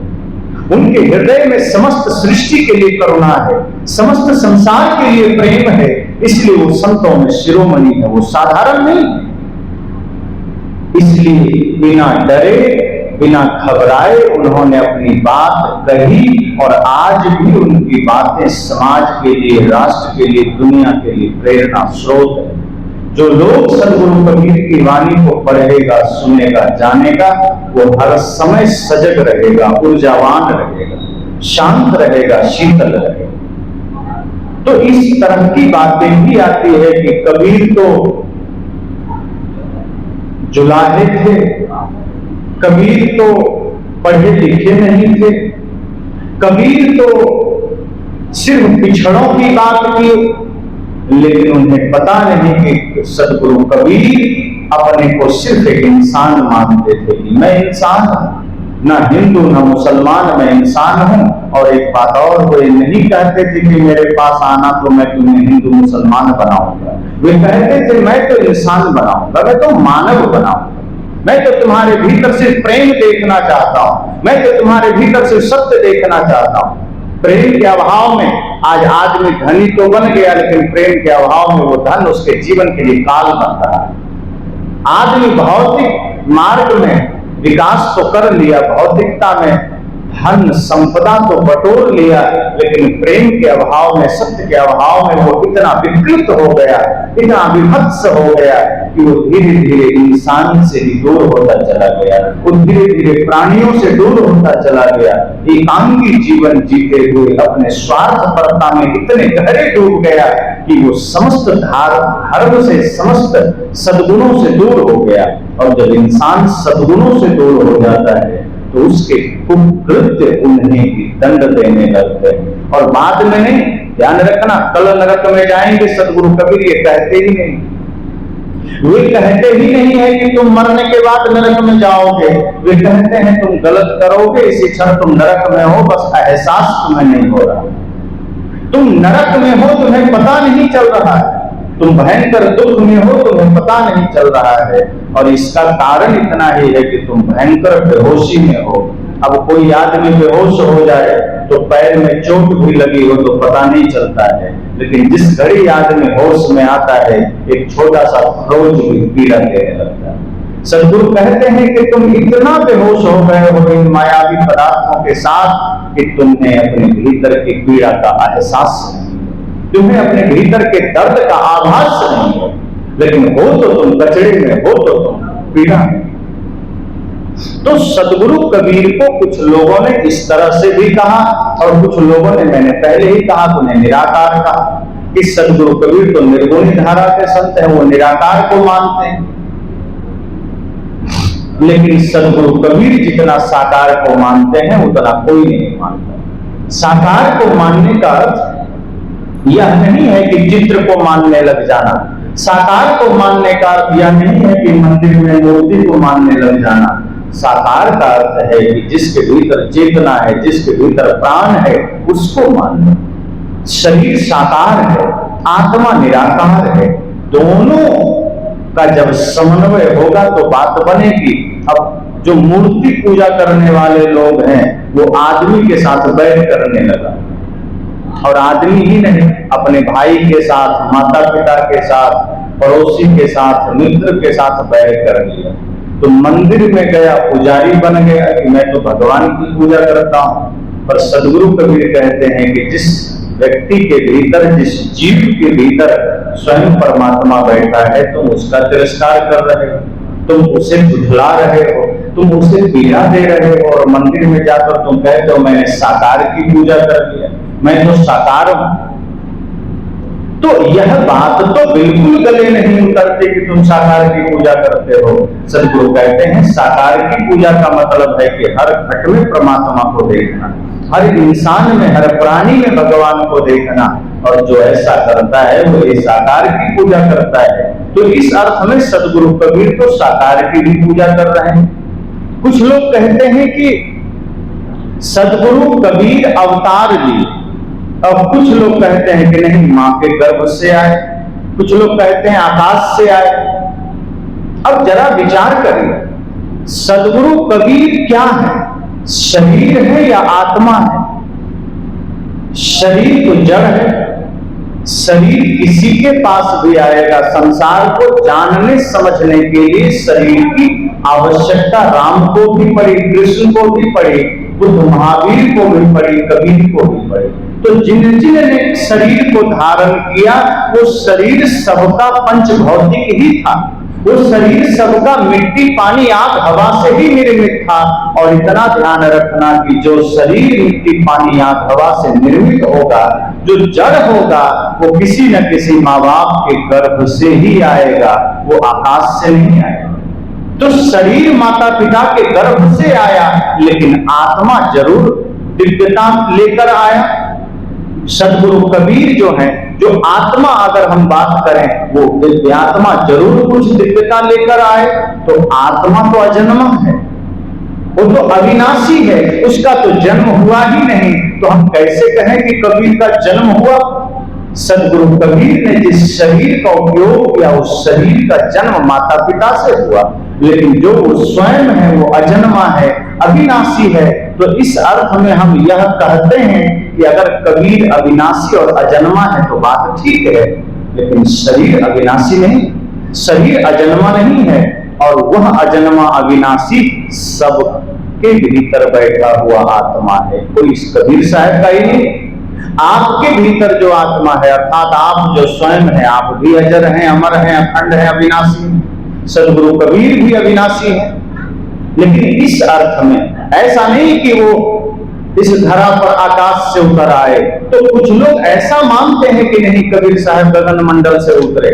उनके हृदय में समस्त सृष्टि के लिए करुणा है, समस्त संसार के लिए प्रेम है, इसलिए वो संतों में शिरोमणि है, वो साधारण नहीं। इसलिए बिना डरे, बिना घबराए उन्होंने अपनी बात कही, और आज भी उनकी बातें समाज के लिए, राष्ट्र के लिए, दुनिया के लिए प्रेरणा स्रोत है। जो लोग सदगुरु कबीर की वाणी को पढ़ेगा, सुनेगा, जानेगा, वो हर समय सजग रहेगा, ऊर्जावान रहेगा, शांत रहेगा, शीतल रहेगा। तो इस तरह की बातें भी आती है कि कबीर तो जुलाहे थे, कबीर तो पढ़े लिखे नहीं थे, कबीर तो सिर्फ पिछड़ों की बात की, लेकिन उन्हें पता नहीं कि सदगुरु कबीर अपने को सिर्फ एक इंसान मानते थे कि मैं इंसान हूं, ना हिंदू ना मुसलमान, मैं इंसान हूं। और एक बात और, वो नहीं कहते थे कि मेरे पास आना तो मैं तुम्हें हिंदू मुसलमान बनाऊंगा। वे कहते थे मैं तो इंसान बनाऊंगा, मैं तो मानव बनाऊंगा, मैं तो तुम्हारे भीतर से प्रेम देखना चाहता हूं, मैं तो तुम्हारे भीतर से सत्य देखना चाहता हूं। प्रेम के अभाव में आज आदमी धनी तो बन गया, लेकिन प्रेम के अभाव में वो धन उसके जीवन के लिए काल बन रहा है। आदमी भौतिक मार्ग में विकास तो कर लिया, भौतिकता में धन संपदा तो बटोर लिया, लेकिन प्रेम के अभाव में, सत्य के अभाव में वो इतना विकृत हो गया, इतना विभत्स हो गया कि वो धीरे धीरे इंसान से ही दूर होता चला गया, वो धीरे धीरे प्राणियों से दूर होता चला गया। एकांगी जीवन जीते हुए अपने स्वार्थपरता में इतने गहरे डूब गया कि वो समस्त धर्म से, समस्त सद्गुणों से दूर हो गया। और जब इंसान सद्गुणों से दूर हो जाता है तो उसके कुकृत्य उन्हें भी दंड देने लगते हैं। और बाद में नहीं, ध्यान रखना, कल नरक में जाएंगे, सदगुरु कबीर ये कहते ही नहीं। वे कहते ही नहीं है कि तुम मरने के बाद नरक में जाओगे, वे कहते हैं तुम गलत करोगे, इसी क्षण तुम नरक में हो, बस एहसास तुम्हें नहीं हो रहा। तुम नरक में हो, तुम्हें पता नहीं चल रहा है, तुम भयंकर दुख में हो, तुम्हें पता नहीं चल रहा है। और इसका कारण इतना ही है कि तुम भयंकर बेहोशी में हो। अब कोई आदमी बेहोश हो जाए तो पैर में चोट भी लगी हो तो पता नहीं चलता है, लेकिन जिस घड़ी आदमी होश में आता है, एक छोटा सा खरोच भी पीड़ा देने लगता है। सद्गुरु कहते हैं कि तुम इतना बेहोश हो गए हो इन मायावी पदार्थों के साथ कि तुमने अपने भीतर की पीड़ा का एहसास नहीं, तुम्हें अपने भीतर के दर्द का आभास नहीं है, लेकिन हो तो तुम कचड़े में, हो तो तुम पीड़ा में। तो सद्गुरु कबीर को कुछ लोगों ने इस तरह से भी कहा, और कुछ लोगों ने, मैंने पहले ही कहा, उन्हें निराकार कहा कि सद्गुरु कबीर तो निर्गुणी धारा के संत हैं, वो निराकार को मानते हैं। लेकिन सद्गुरु कबीर जितना साकार को मानते हैं उतना कोई नहीं मानता। साकार को मानने का अर्थ यह नहीं है कि चित्र को मानने लग जाना, साकार को मानने का अर्थ यह नहीं है कि मंदिर में मूर्ति को मानने लग जाना। साकार का अर्थ है कि जिसके भीतर चेतना है, जिसके भीतर प्राण है, उसको मानना। शरीर साकार है, आत्मा निराकार है, दोनों का जब समन्वय होगा तो बात बनेगी। अब जो मूर्ति पूजा करने वाले लोग हैं वो आदमी के साथ बैठ करने लगा, और आदमी ही नहीं, अपने भाई के साथ, माता पिता के साथ, पड़ोसी के साथ, मित्र के साथ बैठ कर लिया। तो मंदिर में गया, पुजारी बन गया कि मैं तो भगवान की पूजा करता हूं। पर सद्गुरु कबीर कहते हैं कि जिस व्यक्ति के भीतर, जिस जीव के भीतर स्वयं परमात्मा बैठा है, तुम उसका तिरस्कार कर रहे हो, तुम उसे झुठला रहे हो, तुम उसे पीड़ा दे रहे हो, और मंदिर में जाकर तुम कहते हो मैंने साकार की पूजा कर लिया, मैं तो साकार हूं। तो यह बात तो बिल्कुल गले नहीं उतरती कि तुम साकार की पूजा करते हो। सद्गुरु कहते हैं साकार की पूजा का मतलब है कि हर घट में परमात्मा को देखना, हर इंसान में, हर प्राणी में भगवान को देखना, और जो ऐसा करता है वो ये साकार की पूजा करता है। तो इस अर्थ में सद्गुरु कबीर तो साकार की भी पूजा कर रहे हैं। कुछ लोग कहते हैं कि सद्गुरु कबीर अवतार लिए, अब कुछ लोग कहते हैं कि नहीं, मां के गर्भ से आए, कुछ लोग कहते हैं आकाश से आए। अब जरा विचार करिए, सद्गुरु कबीर क्या है? शरीर है या आत्मा है? शरीर तो जड़ है, शरीर किसी के पास भी आएगा। संसार को जानने समझने के लिए शरीर की आवश्यकता राम को भी पड़ी, कृष्ण को भी पड़ी, बुद्ध महावीर को भी पड़ी, कबीर को भी पड़ी। तो जिन जिन ने शरीर को धारण किया वो शरीर सबका पंच भौतिक ही था, वो शरीर सबका मिट्टी पानी आग हवा से ही निर्मित था। और इतना ध्यान रखना कि जो शरीर मिट्टी पानी आग हवा से निर्मित होगा, जो जड़ होगा, वो किसी न किसी माँ बाप के गर्भ से ही आएगा, वो आकाश से नहीं आएगा। तो शरीर माता पिता के गर्भ से आया, लेकिन आत्मा जरूर दिव्यता लेकर आया। सद्गुरु कबीर जो है, जो आत्मा अगर हम बात करें, वो दिव्यात्मा जरूर कुछ दिव्यता लेकर आए। तो आत्मा तो अजन्मा है, वो तो अविनाशी है, उसका तो जन्म हुआ ही नहीं। तो हम कैसे कहें कि कबीर का जन्म हुआ? सद्गुरु कबीर ने जिस शरीर का उपयोग किया, उस शरीर का जन्म माता पिता से हुआ, लेकिन जो वो स्वयं है वो अजन्मा है, अविनाशी है। तो इस अर्थ में हम यह कहते हैं कि अगर कबीर अविनाशी और अजन्मा है तो बात ठीक है, लेकिन शरीर अविनाशी नहीं, शरीर अजन्मा नहीं है, और वह अजन्मा अविनाशी सब के भीतर बैठा हुआ आत्मा है, कोई इस कबीर साहब का ही नहीं। आपके भीतर जो आत्मा है, अर्थात आप जो स्वयं है, आप भी अजर हैं, अमर हैं, अखंड हैं, अविनाशी। सदगुरु कबीर भी अविनाशी है, लेकिन इस अर्थ में ऐसा नहीं कि वो इस धरा पर आकाश से उतर आए। तो कुछ लोग ऐसा मानते हैं कि नहीं, कबीर साहब गगन मंडल से उतरे,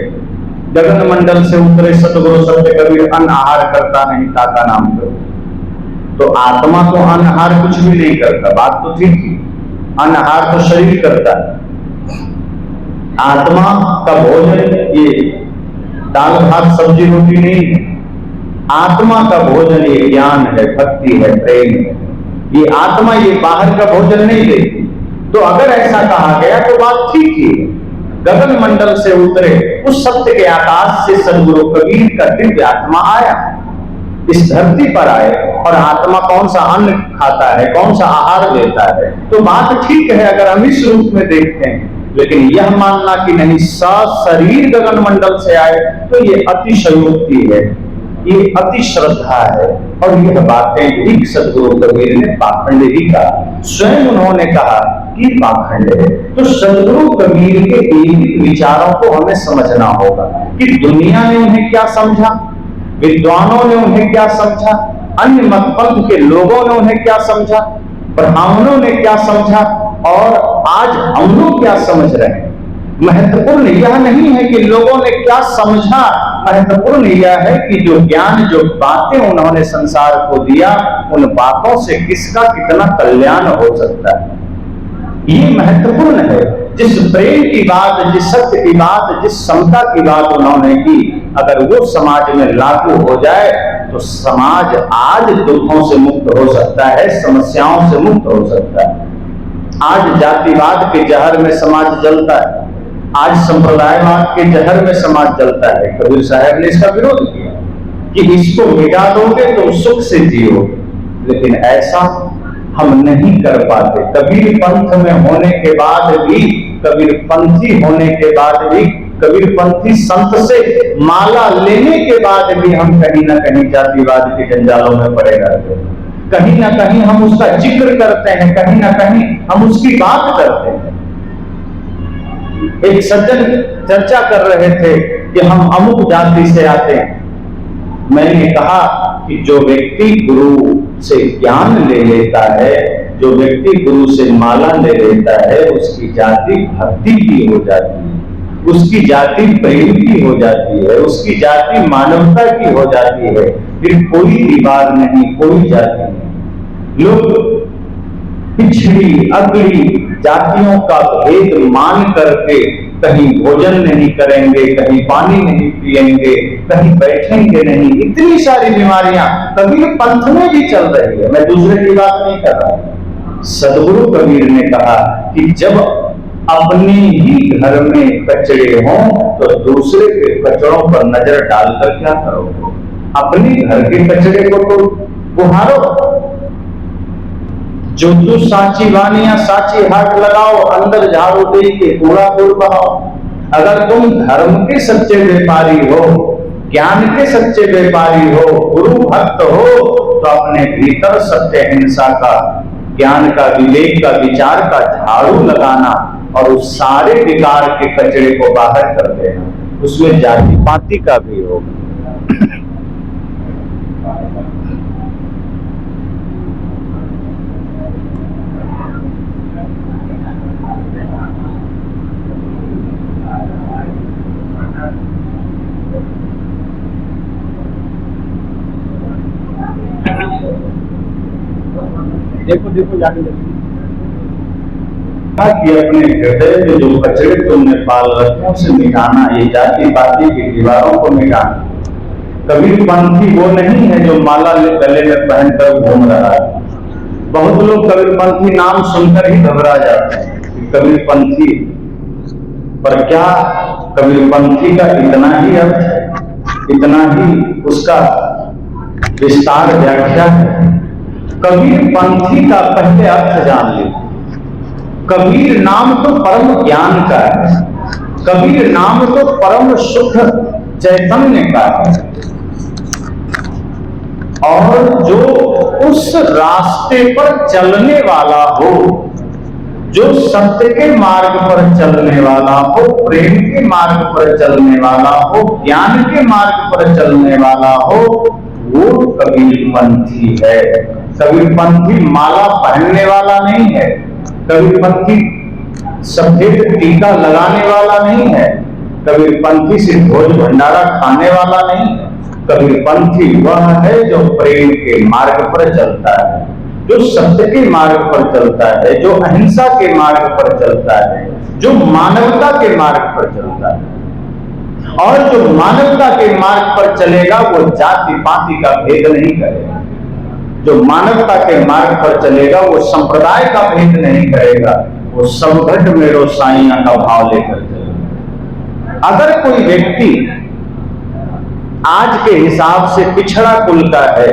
गगन मंडल से उतरे सतगुरु सत्य कबीर अन्न आहार करता नहीं ताका नाम करो। तो आत्मा तो अन्न आहार कुछ भी नहीं करता, बात तो ठीक है, अन्न आहार तो शरीर करता है। आत्मा का भोजन ये दाल भात सब्जी रोटी नहीं है, आत्मा का भोजन ये ज्ञान है, भक्ति है, प्रेम है। ये आत्मा ये बाहर का भोजन नहीं देती। तो अगर ऐसा कहा गया तो बात ठीक ही है। गगन मंडल से उतरे उस सत्य के आकाश से सदगुरु कबीर का दिव्य आत्मा आया, इस धरती पर आए, और आत्मा कौन सा अन्न खाता है, कौन सा आहार लेता है। तो बात ठीक है अगर हम इस रूप में देखते हैं, लेकिन यह मानना कि नहीं शरीर गगन मंडल से आए, तो ये अतिशयोक्ति है, ये अति श्रद्धा है। और यह बातें भी सदगुरु कबीर ने पाखंड ही कहा, स्वयं उन्होंने कहा कि पाखंड है। तो सदगुरु कबीर के एक विचारों को हमें समझना होगा कि दुनिया ने उन्हें क्या समझा, विद्वानों ने उन्हें क्या समझा, अन्य मतपंथ के लोगों ने उन्हें क्या समझा, ब्राह्मणों ने क्या समझा, और आज हम लोग क्या समझ रहे हैं। महत्वपूर्ण यह नहीं है कि लोगों ने क्या समझा, महत्वपूर्ण यह है कि जो ज्ञान, जो बातें उन्होंने संसार को दिया, उन बातों से किसका कितना कल्याण हो सकता है, ये महत्वपूर्ण है। जिस प्रेम की बात, जिस सत्य की बात, जिस समता की बात उन्होंने की, अगर वो समाज में लागू हो जाए तो समाज आज दुखों से मुक्त हो सकता है, समस्याओं से मुक्त हो सकता है। आज जातिवाद के जहर में समाज जलता है, आज संप्रदायवाद के जहर में समाज जलता है। कबीर साहब ने इसका विरोध किया कि इसको मिटा दोगे तो सुख से जियो, लेकिन ऐसा हम नहीं कर पाते। कबीर पंथ में होने के बाद भी, कबीर पंथी होने के बाद भी, कबीर पंथी संत से माला लेने के बाद भी हम कहीं ना कहीं जातिवाद के जंजालों में पड़े रहते हैं। कहीं ना कहीं हम उसका जिक्र करते हैं, कहीं ना कहीं हम उसकी बात करते हैं। एक सज्जन चर्चा कर रहे थे कि हम अमुक जाति से आते हैं। मैंने कहा कि जो व्यक्ति गुरु से ज्ञान ले लेता है, जो व्यक्ति गुरु से माला ले लेता है, उसकी जाति भक्ति की हो जाती है, उसकी जाति प्रेम की हो जाती है, उसकी जाति मानवता की हो जाती है। फिर कोई दीवार नहीं, कोई जाति नहीं। लोग पिछड़ी अगली जातियों का भेद मान करके कहीं भोजन नहीं करेंगे, कहीं पानी नहीं पिएंगे, कहीं बैठेंगे नहीं। इतनी सारी बीमारियां कबीर पंथ में भी चल रही है, मैं दूसरे की बात नहीं कर रहा। सदगुरु कबीर ने कहा कि जब अपने ही घर में कचरे हों तो दूसरे के कचरों पर नजर डालकर क्या करोगे? अपने घर के कचरे को तो बुहारो। जो तू साची वानिया साची हाथ लगाओ, अंदर झाड़ू दे के कूड़ा दूर बहाओ। अगर तुम धर्म के सच्चे व्यापारी हो, ज्ञान के सच्चे व्यापारी हो, गुरु भक्त हो, तो अपने भीतर सत्य हिंसा का, ज्ञान का, विवेक का, विचार का झाड़ू लगाना और उस सारे विकार के कचरे को बाहर कर देना। उसमें जाति पाति का भी होगा। देखो देखो जाके कि अपने हृदय में जो कचरे तुमने पाल रखे उसे मिटाना, ये जाति पाति की दीवारों को मिटाना। कबीर पंथी वो नहीं है जो माला गले में पहनकर घूम रहा है। बहुत लोग कबीर पंथी नाम सुनकर ही घबरा जाते हैं। कबीर पंथी पर क्या कबीर पंथी का इतना ही अर्थ है, इतना ही उसका विस्तार व्याख्या है। कबीर पंथी का पहले अर्थ जान लीजिए। कबीर नाम तो परम ज्ञान का है, कबीर नाम तो परम शुद्ध चैतन्य का है, और जो उस रास्ते पर चलने वाला हो, जो सत्य के मार्ग पर चलने वाला हो, प्रेम के मार्ग पर चलने वाला हो, ज्ञान के मार्ग पर चलने वाला हो, वो कबीरपंथी है। कबीरपंथी माला पहनने वाला नहीं है, कबीरपंथी सफेद टीका लगाने वाला नहीं है, कबीरपंथी सिर्फ भोज भंडारा खाने वाला नहीं है। कबीरपंथी वह है जो प्रेम के मार्ग पर चलता है, जो सत्य के मार्ग पर चलता है, जो अहिंसा के मार्ग पर चलता है, जो मानवता के मार्ग पर चलता है। और जो मानवता के मार्ग पर चलेगा वो जाति पाति का भेद नहीं करेगा। जो मानवता के मार्ग पर चलेगा वो संप्रदाय का भेद नहीं करेगा, वो सबघट मेरो साइया का भाव लेकर चलेगा। अगर कोई व्यक्ति आज के हिसाब से पिछड़ा कुल का है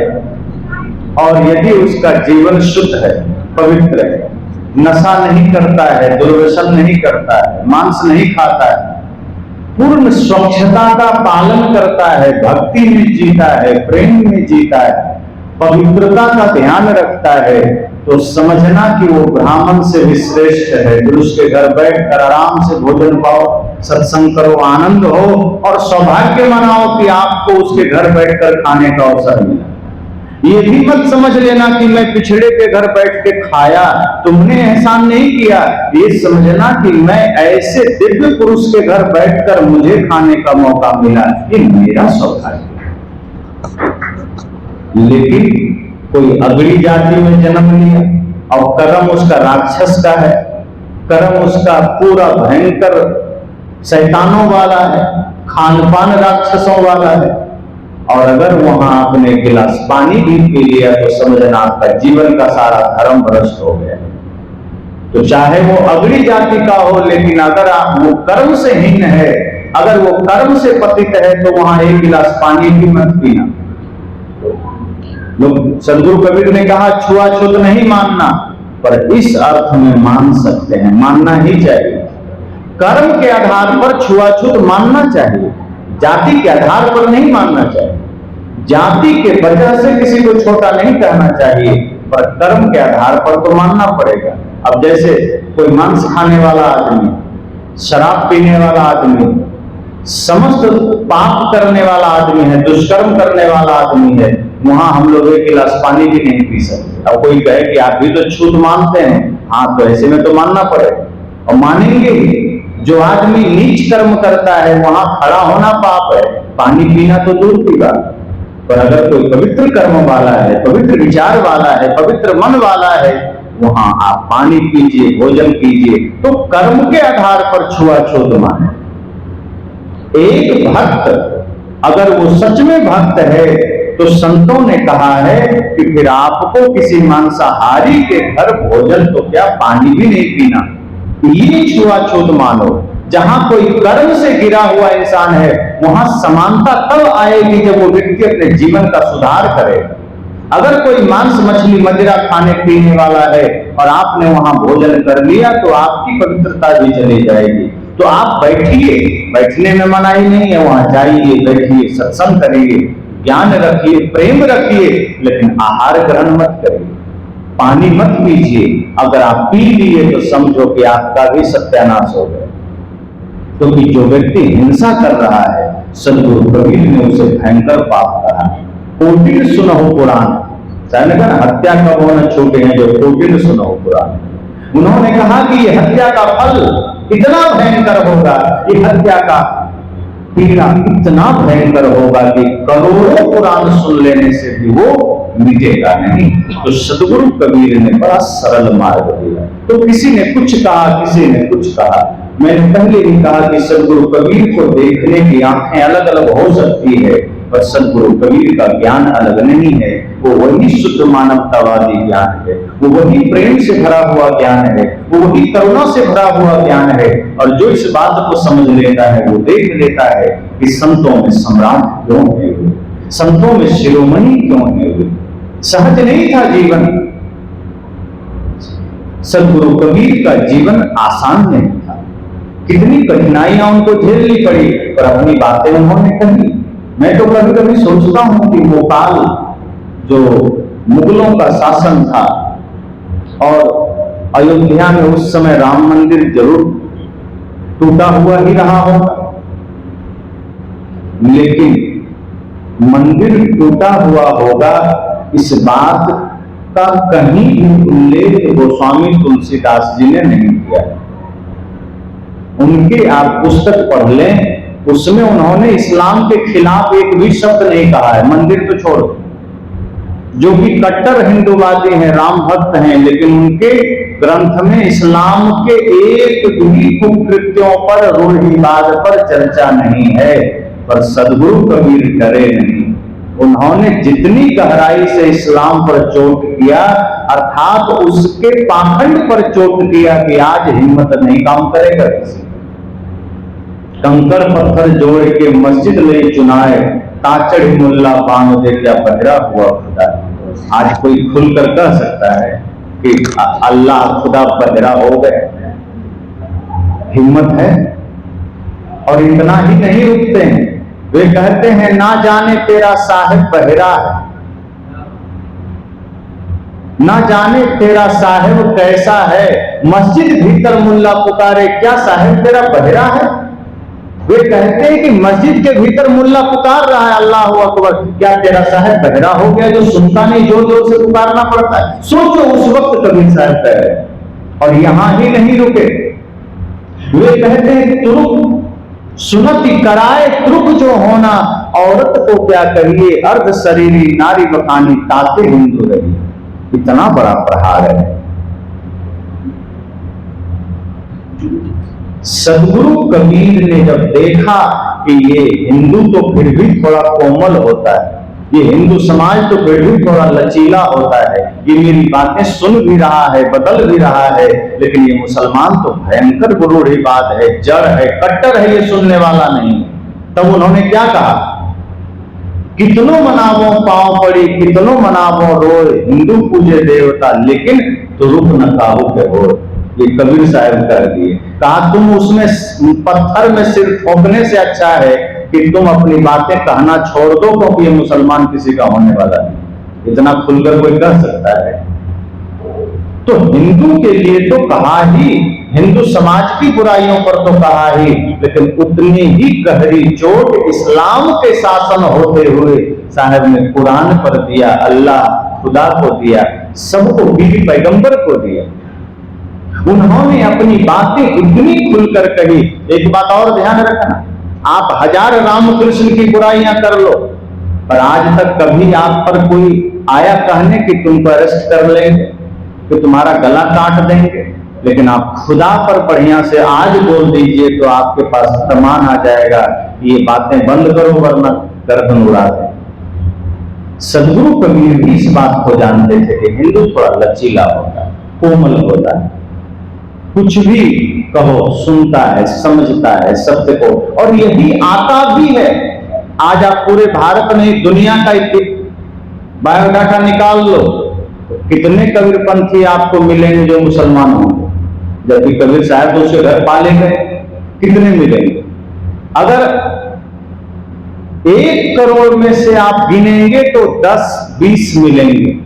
और यदि उसका जीवन शुद्ध है, पवित्र है, नशा नहीं करता है, दुर्व्यसन नहीं करता है, मांस नहीं खाता है, पूर्ण स्वच्छता का पालन करता है, भक्ति में जीता है, प्रेम में जीता है, पवित्रता का ध्यान रखता है, तो समझना कि वो ब्राह्मण से भी श्रेष्ठ है। फिर उसके घर बैठकर आराम से भोजन पाओ, सत्संग करो, आनंद हो और सौभाग्य मनाओ कि आपको उसके घर बैठकर खाने का अवसर मिला। ये भी मत समझ लेना कि मैं पिछड़े के घर बैठ के खाया, तुमने एहसान नहीं किया। ये समझना कि मैं ऐसे दिव्य पुरुष के घर बैठकर मुझे खाने का मौका मिला, ये मेरा सौभाग्य। लेकिन कोई अगली जाति में जन्म लिया और कर्म उसका राक्षस का है, कर्म उसका पूरा भयंकर शैतानों वाला है, खान पान राक्षसों वाला है, और अगर वहां आपने गिलास पानी भी पी लिया तो समझना आपका जीवन का सारा धर्म भ्रष्ट हो गया। तो चाहे वो अगली जाति का हो, लेकिन अगर आप वो कर्म से हीन है, अगर वो कर्म से पतित है, तो वहां एक गिलास पानी भी मत पीना। लोग सदगुरु कबीर ने कहा छुआछूत नहीं मानना, पर इस अर्थ में मान सकते हैं, मानना ही चाहिए। कर्म के आधार पर छुआछूत मानना चाहिए, जाति के आधार पर नहीं मानना चाहिए। जाति के वजह से किसी को छोटा नहीं कहना चाहिए, पर कर्म के आधार पर तो मानना पड़ेगा। अब जैसे कोई मांस खाने वाला आदमी, शराब पीने वाला आदमी, समस्त पाप करने वाला आदमी है, दुष्कर्म करने वाला आदमी है, वहां हम लोग एक गिलास पानी भी नहीं पी सकते। अब कोई कहे कि आप भी तो छूत मानते हैं, हाँ, तो ऐसे में तो मानना पड़ेगा और मानेंगे ही। जो आदमी नीच कर्म करता है वहां खड़ा होना पाप है, पानी पीना तो दूर की बात। पर अगर कोई पवित्र कर्म वाला है, पवित्र विचार वाला है, पवित्र मन वाला है, वहां आप पानी पीजिए, भोजन कीजिए। तो कर्म के आधार पर छुआछूत माने। एक भक्त अगर वो सच में भक्त है तो संतों ने कहा है कि फिर आपको किसी मांसाहारी के घर भोजन तो क्या पानी भी नहीं पीना। ये छुआछूत मानो। जहां कोई कर्म से गिरा हुआ इंसान है वहां समानता तब आएगी जब वो व्यक्ति अपने जीवन का सुधार करे। अगर कोई मांस मछली मदिरा खाने पीने वाला है और आपने वहां भोजन कर लिया तो आपकी पवित्रता भी चली जाएगी। तो आप बैठिए, बैठने में मनाही नहीं है, वहां जाइए, बैठिए, सत्संग करिए, ज्ञान रखिए, प्रेम रखिए, लेकिन आहार ग्रहण मत करिए, पानी मत पीजिए। अगर आप पी लिए तो समझो कि आपका भी सत्यानाश हो गया। क्योंकि जो व्यक्ति हिंसा कर रहा है, सदगुरु कबीर ने उसे भयंकर पाप कहा। कोटिन सुनहु पुराण, हत्या का बोन छोटे हैं जो कोटिन सुनहु पुराण। उन्होंने कहा कि ये हत्या का फल इतना भयंकर होगा, ये हत्या का पीड़ा इतना भयंकर होगा कि करोड़ों पुराण सुन लेने से भी वो मिटेगा नहीं। तो सदगुरु कबीर ने बड़ा सरल मार्ग दिया। तो किसी ने कुछ कहा, किसी ने कुछ कहा। मैंने पहले भी कहा कि सदगुरु कबीर को देखने की आंखें अलग अलग हो सकती है, पर सदगुरु कबीर का ज्ञान अलग नहीं है। वो वही शुद्ध मानवतावादी ज्ञान है, वो वही प्रेम से भरा हुआ ज्ञान है, वो वही करुणा से भरा हुआ ज्ञान है। और जो इस बात को समझ लेता है वो देख लेता है कि संतों में सम्राट क्यों है, संतों में शिरोमणि क्यों है। सहज नहीं था जीवन। सदगुरु कबीर का जीवन आसान नहीं था, कितनी कठिनाइयां उनको झेलनी पड़ी, पर अपनी बातें उन्होंने कही। मैं तो कभी कभी सोचता हूं कि वो काल जो मुगलों का शासन था और अयोध्या में उस समय राम मंदिर जरूर टूटा हुआ ही रहा होगा, लेकिन मंदिर टूटा हुआ होगा इस बात का कहीं भी उल्लेख गोस्वामी तुलसीदास जी ने नहीं किया। उनके आप पुस्तक पढ़ लें, उसमें उन्होंने इस्लाम के खिलाफ एक भी शब्द नहीं कहा है। मंदिर तो छोड़ो, जो कि कट्टर हिंदूवादी हैं, राम भक्त हैं, लेकिन उनके ग्रंथ में इस्लाम के एक भी कुकृत्यों पर, रूढ़िवाद पर चर्चा नहीं है। पर सदगुरु कबीर डरे नहीं, उन्होंने जितनी गहराई से इस्लाम पर चोट किया, अर्थात उसके पाखंड पर चोट किया कि आज हिम्मत नहीं काम करेगा किसी। कंकर पत्थर जोड़ के मस्जिद ले चुनाए, ताचड़ मुल्ला बांध दे क्या बहरा हुआ खुदा। आज कोई खुलकर कह सकता है कि अल्लाह खुदा बहरा हो गए? हिम्मत है। और इतना ही नहीं रुकते हैं, वे कहते हैं ना जाने तेरा साहिब बहरा है, ना जाने तेरा साहिब कैसा है, मस्जिद भीतर मुल्ला पुकारे क्या साहिब तेरा बहरा है। वे कहते हैं कि मस्जिद के भीतर मुल्ला पुकार रहा है अल्लाह अकबर, क्या तेरा साहिब बहरा हो गया जो सुनता नहीं, जोर जोर से पुकारना पड़ता है। सोचो उस वक्त कबीर साहब कह रहे। और यहां ही नहीं रुके, वे कहते हैं तुरुक सुनती कराए तुरुक जो होना, औरत को क्या करिए, अर्ध शरीरी नारी बखानी ताते हिंदू रही। इतना बड़ा प्रहार है। सदगुरु कबीर ने जब देखा कि ये हिंदू तो फिर भी थोड़ा कोमल होता है, ये हिंदू समाज तो फिर भी थोड़ा लचीला होता है, ये मेरी बातें सुन भी रहा है, बदल भी रहा है, लेकिन ये मुसलमान तो भयंकर रूढ़िवाद है, जड़ है, कट्टर है, ये सुनने वाला नहीं। तब उन्होंने क्या कहा, कितनों मनावो पांव पड़ी, कितनों मनावो रोए, हिंदू पूजे देवता लेकिन तो रुक न काबू के हो। ये कबीर साहब कर दिए। कहा तुम उसमें पत्थर में सिर ठोकने से अच्छा है कि तुम अपनी बातें कहना छोड़ दो, क्योंकि ये मुसलमान किसी का होने वाला नहीं। इतना खुलकर कोई कह सकता है? तो हिंदू के लिए तो कहा ही, हिंदू समाज की बुराइयों पर तो कहा ही, लेकिन उतनी ही गहरी चोट इस्लाम के शासन होते हुए साहब ने कुरान पर दिया, अल्लाह खुदा को दिया, सबको, बीवी पैगंबर को दिया। उन्होंने अपनी बातें इतनी खुलकर कही। एक बात और ध्यान रखना, आप हजार रामकृष्ण की बुराइयां कर लो, पर आज तक कभी आप पर कोई आया कहने कि तुमको अरेस्ट कर लेंगे, कि तुम्हारा गला काट देंगे, लेकिन आप खुदा पर बढ़िया से आज बोल दीजिए तो आपके पास फरमान आ जाएगा, ये बातें बंद करो वरना गर्दन उड़ा दें। सदगुरु कबीर भी इस बात को जानते थे कि हिंदू थोड़ा लचीला होता है, कोमल होता है, कुछ भी कहो सुनता है, समझता है सत्य को, और यही आता भी है। आज आप पूरे भारत में दुनिया का बायोडाटा निकाल लो, कितने कबीरपंथी आपको मिलेंगे जो मुसलमान होंगे, जबकि कबीर साहब तो उसे घर पाले गए, कितने मिलेंगे? अगर 1 करोड़ में से आप गिनेंगे तो 10-20 मिलेंगे,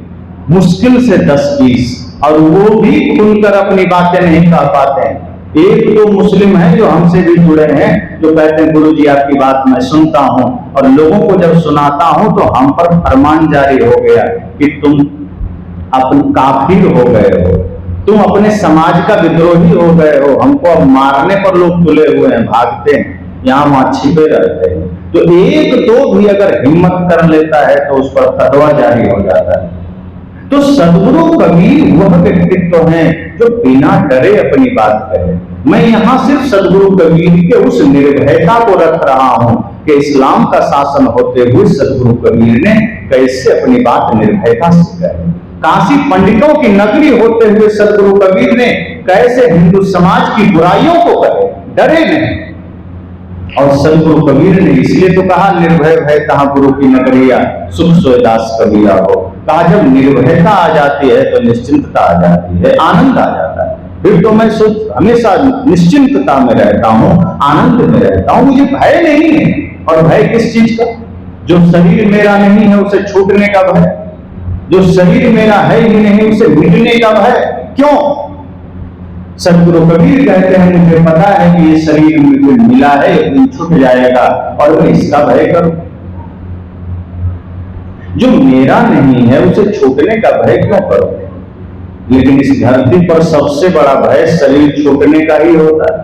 मुश्किल से 10-20, और वो भी खुलकर अपनी बातें नहीं कह पाते हैं। एक तो मुस्लिम है जो हमसे भी जुड़े हैं, जो कहते हैं गुरुजी आपकी बात मैं सुनता हूं, और लोगों को जब सुनाता हूं तो हम पर फरमान जारी हो गया कि तुम अपन काफिर हो गए हो, तुम अपने समाज का विद्रोही हो गए हो, हमको अब मारने पर लोग तुले हुए हैं, भागते हैं, यहाँ वहां छिपे रहते हैं। तो 1-2 भी अगर हिम्मत कर लेता है तो उस पर फतवा जारी हो जाता है। तो सदगुरु कबीर वह व्यक्तित्व हैं जो बिना डरे अपनी बात कहे। मैं यहां सिर्फ सदगुरु कबीर के उस निर्भयता को रख रहा हूं कि इस्लाम का शासन होते हुए सदगुरु कबीर ने कैसे अपनी बात निर्भयता से कही। काशी पंडितों की नगरी होते हुए सदगुरु कबीर ने कैसे हिंदू समाज की बुराइयों को कहे, डरे नहीं। और सदगुरु कबीर ने इसलिए तो कहा, निर्भय भय कहां गुरु की नगरिया, सुख सोयदास कबीरा हो। कहा जब निर्भयता आ जाती है तो निश्चिंतता आ जाती है, आनंद आ जाता है। फिर तो मैं हमेशा निश्चिंतता में रहता हूं, आनंद में रहता हूं, मुझे भय नहीं है। और भय किस चीज का? जो शरीर मेरा नहीं है उसे छूटने का भय, जो शरीर मेरा है ही नहीं उसे मिटने का भय क्यों? सदगुरु कबीर कहते हैं मुझे पता है कि ये शरीर मुझे मिला है, एक दिन छूट जाएगा और मैं इसका भय करूं। जो मेरा नहीं है उसे छूटने का भय क्यों करो? लेकिन इस धरती पर सबसे बड़ा भय शरीर छूटने का ही होता है,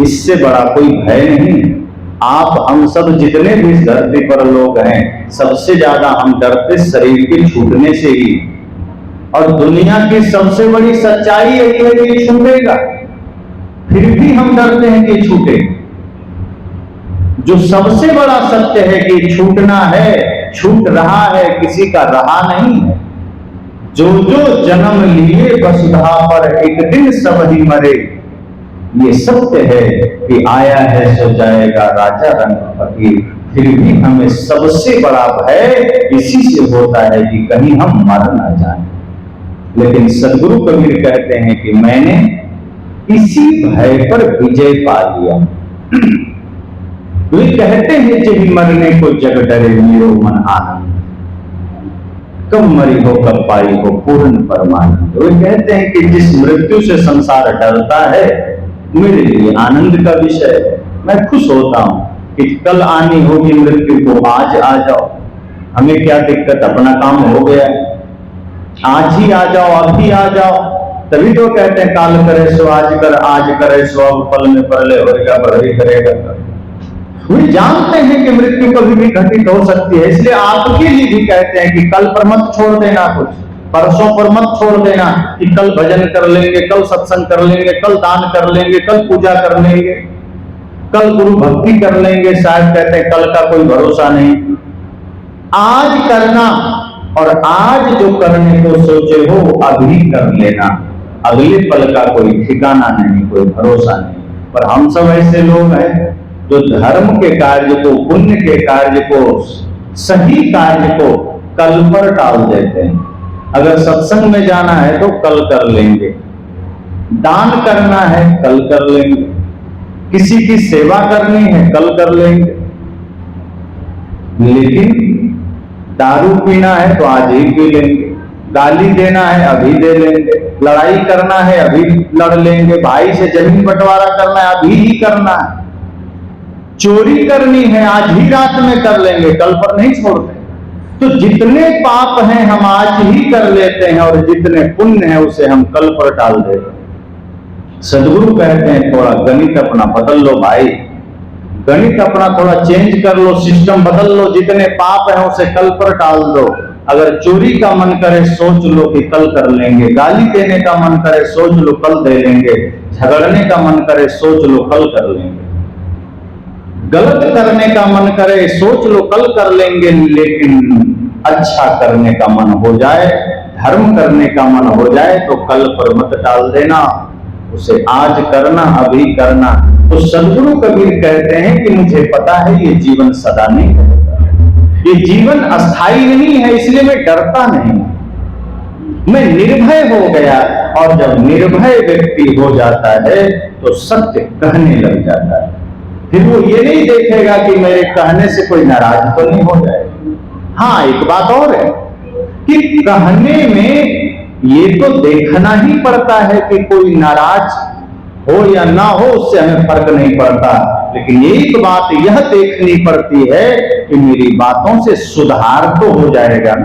इससे बड़ा कोई भय नहीं है। आप हम सब जितने भी इस धरती पर लोग हैं, सबसे ज्यादा हम डरते शरीर के छूटने से ही। और दुनिया की सबसे बड़ी सच्चाई यही है कि छूटेगा, फिर भी हम डरते हैं कि छूटे। जो सबसे बड़ा सत्य है कि छूटना है, छूट रहा है, किसी का रहा नहीं है। जो जो जन्म लिए वसुधा पर एक दिन सब ही मरे, ये सत्य है कि आया है सो जाएगा राजा रंग फकीर। फिर भी हमें सबसे बड़ा भय इसी से होता है कि कहीं हम मर ना जाएं। लेकिन सदगुरु कबीर कहते हैं कि मैंने इसी भय पर विजय पा लिया। वे कहते हैं जब मरने को जग डरे मेरो मन आनंद, कब मरी हो कब पाई हो पूर्ण परमानंद। वे कहते हैं कि जिस मृत्यु से संसार डरता है मेरे लिए आनंद का विषय है। मैं खुश होता हूं कि कल आनी होगी मृत्यु को, आज आ जाओ, हमें क्या दिक्कत, अपना काम हो गया, आज ही आ जाओ, अभी आ जाओ। तभी तो कहते हैं काल करे सो आज कर, आज करे सो अब, पल में परले होएगा बढ़ई करेगा। वे जानते हैं कि मृत्यु कभी भी घटित हो सकती है, इसलिए आपके लिए भी कहते हैं कि कल पर मत छोड़ देना, कुछ परसों पर मत छोड़ देना कि कल भजन कर लेंगे, कल सत्संग कर लेंगे, कल दान कर लेंगे, कल पूजा कर लेंगे, कल गुरु भक्ति कर लेंगे। शायद कहते हैं कल का कोई भरोसा नहीं। आज करना, और आज जो करने को सोचे हो अभी कर लेना, अगले पल का कोई ठिकाना नहीं, कोई भरोसा नहीं। पर हम सब ऐसे लोग हैं जो धर्म के कार्य को, पुण्य के कार्य को, सही कार्य को कल पर टाल देते हैं। अगर सत्संग में जाना है तो कल कर लेंगे, दान करना है कल कर लेंगे, किसी की सेवा करनी है कल कर लेंगे। लेकिन दारू पीना है तो आज ही पी लेंगे, गाली देना है अभी दे लेंगे, लड़ाई करना है अभी लड़ लेंगे, भाई से जमीन बंटवारा करना है अभी ही करना है, चोरी करनी है आज ही रात में कर लेंगे, कल पर नहीं छोड़ते। तो जितने पाप हैं हम आज ही कर लेते हैं और जितने पुण्य हैं उसे हम कल पर टाल देते हैं। सदगुरु कहते हैं थोड़ा गणित अपना बदल लो भाई, गणित अपना थोड़ा चेंज कर लो, सिस्टम बदल लो। जितने पाप हैं उसे कल पर टाल दो। अगर चोरी का मन करे सोच लो कि कल कर लेंगे, गाली देने का मन करे सोच लो कल दे लेंगे, झगड़ने का मन करे सोच लो कल कर लेंगे, गलत करने का मन करे सोच लो कल कर लेंगे। लेकिन अच्छा करने का मन हो जाए, धर्म करने का मन हो जाए तो कल पर मत टाल देना, उसे आज करना, अभी करना। तो सदगुरु कबीर कहते हैं कि मुझे पता है ये जीवन सदा नहीं होता, ये जीवन अस्थाई नहीं है, इसलिए मैं डरता नहीं, मैं निर्भय हो गया। और जब निर्भय व्यक्ति हो जाता है तो सत्य कहने लग जाता है। फिर वो ये नहीं देखेगा कि मेरे कहने से कोई नाराज तो नहीं हो जाएगा। हाँ, एक बात और है कि कहने में ये तो देखना ही पड़ता है कि कोई नाराज हो या ना हो, उससे हमें फर्क नहीं पड़ता। लेकिन एक बात यह देखनी पड़ती है कि मेरी बातों से सुधार तो हो जाएगा।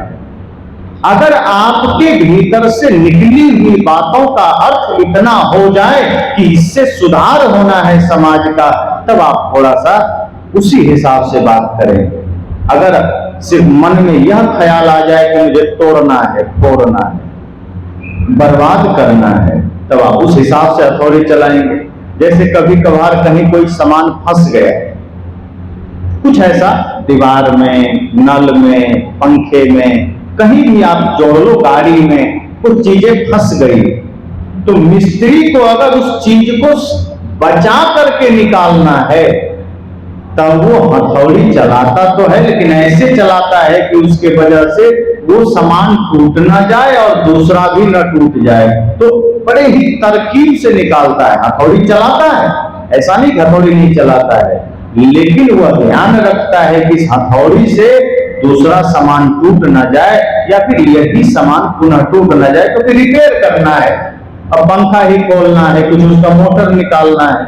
अगर आपके भीतर से निकली हुई बातों का अर्थ इतना हो जाए कि इससे सुधार होना है समाज का, तब आप थोड़ा सा उसी हिसाब से बात करें। अगर सिर्फ मन में यह ख्याल आ जाए कि मुझे तोड़ना है, फोड़ना है, बर्बाद करना है, तब आप उस हिसाब से हथौड़ी चलाएंगे। जैसे कभी कभार कहीं कोई सामान फंस गया, कुछ ऐसा दीवार में, नल में, पंखे में, कहीं भी आप जोड़ लो, गाड़ी में कुछ चीजें फंस गई, तो मिस्त्री को अगर उस चीज को बचा करके निकालना है तब वो हथौड़ी चलाता तो है, लेकिन ऐसे चलाता है कि उसके वजह से वो सामान टूट ना जाए और दूसरा भी न टूट जाए। तो बड़े ही तरकीब से निकालता है, हथौड़ी चलाता है, ऐसा नहीं हथौड़ी नहीं चलाता है, लेकिन वह ध्यान रखता है कि इस हथौड़ी से दूसरा सामान टूट ना जाए या फिर यही सामान पुनः टूट ना जाए, तो फिर रिपेयर करना है। अब पंखा ही खोलना है, कुछ उसका मोटर निकालना है,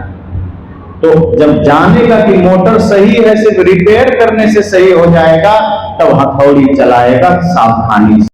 तो जब जानेगा कि मोटर सही है, सिर्फ रिपेयर करने से सही हो जाएगा, तब हथौड़ी चलाएगा सावधानी से।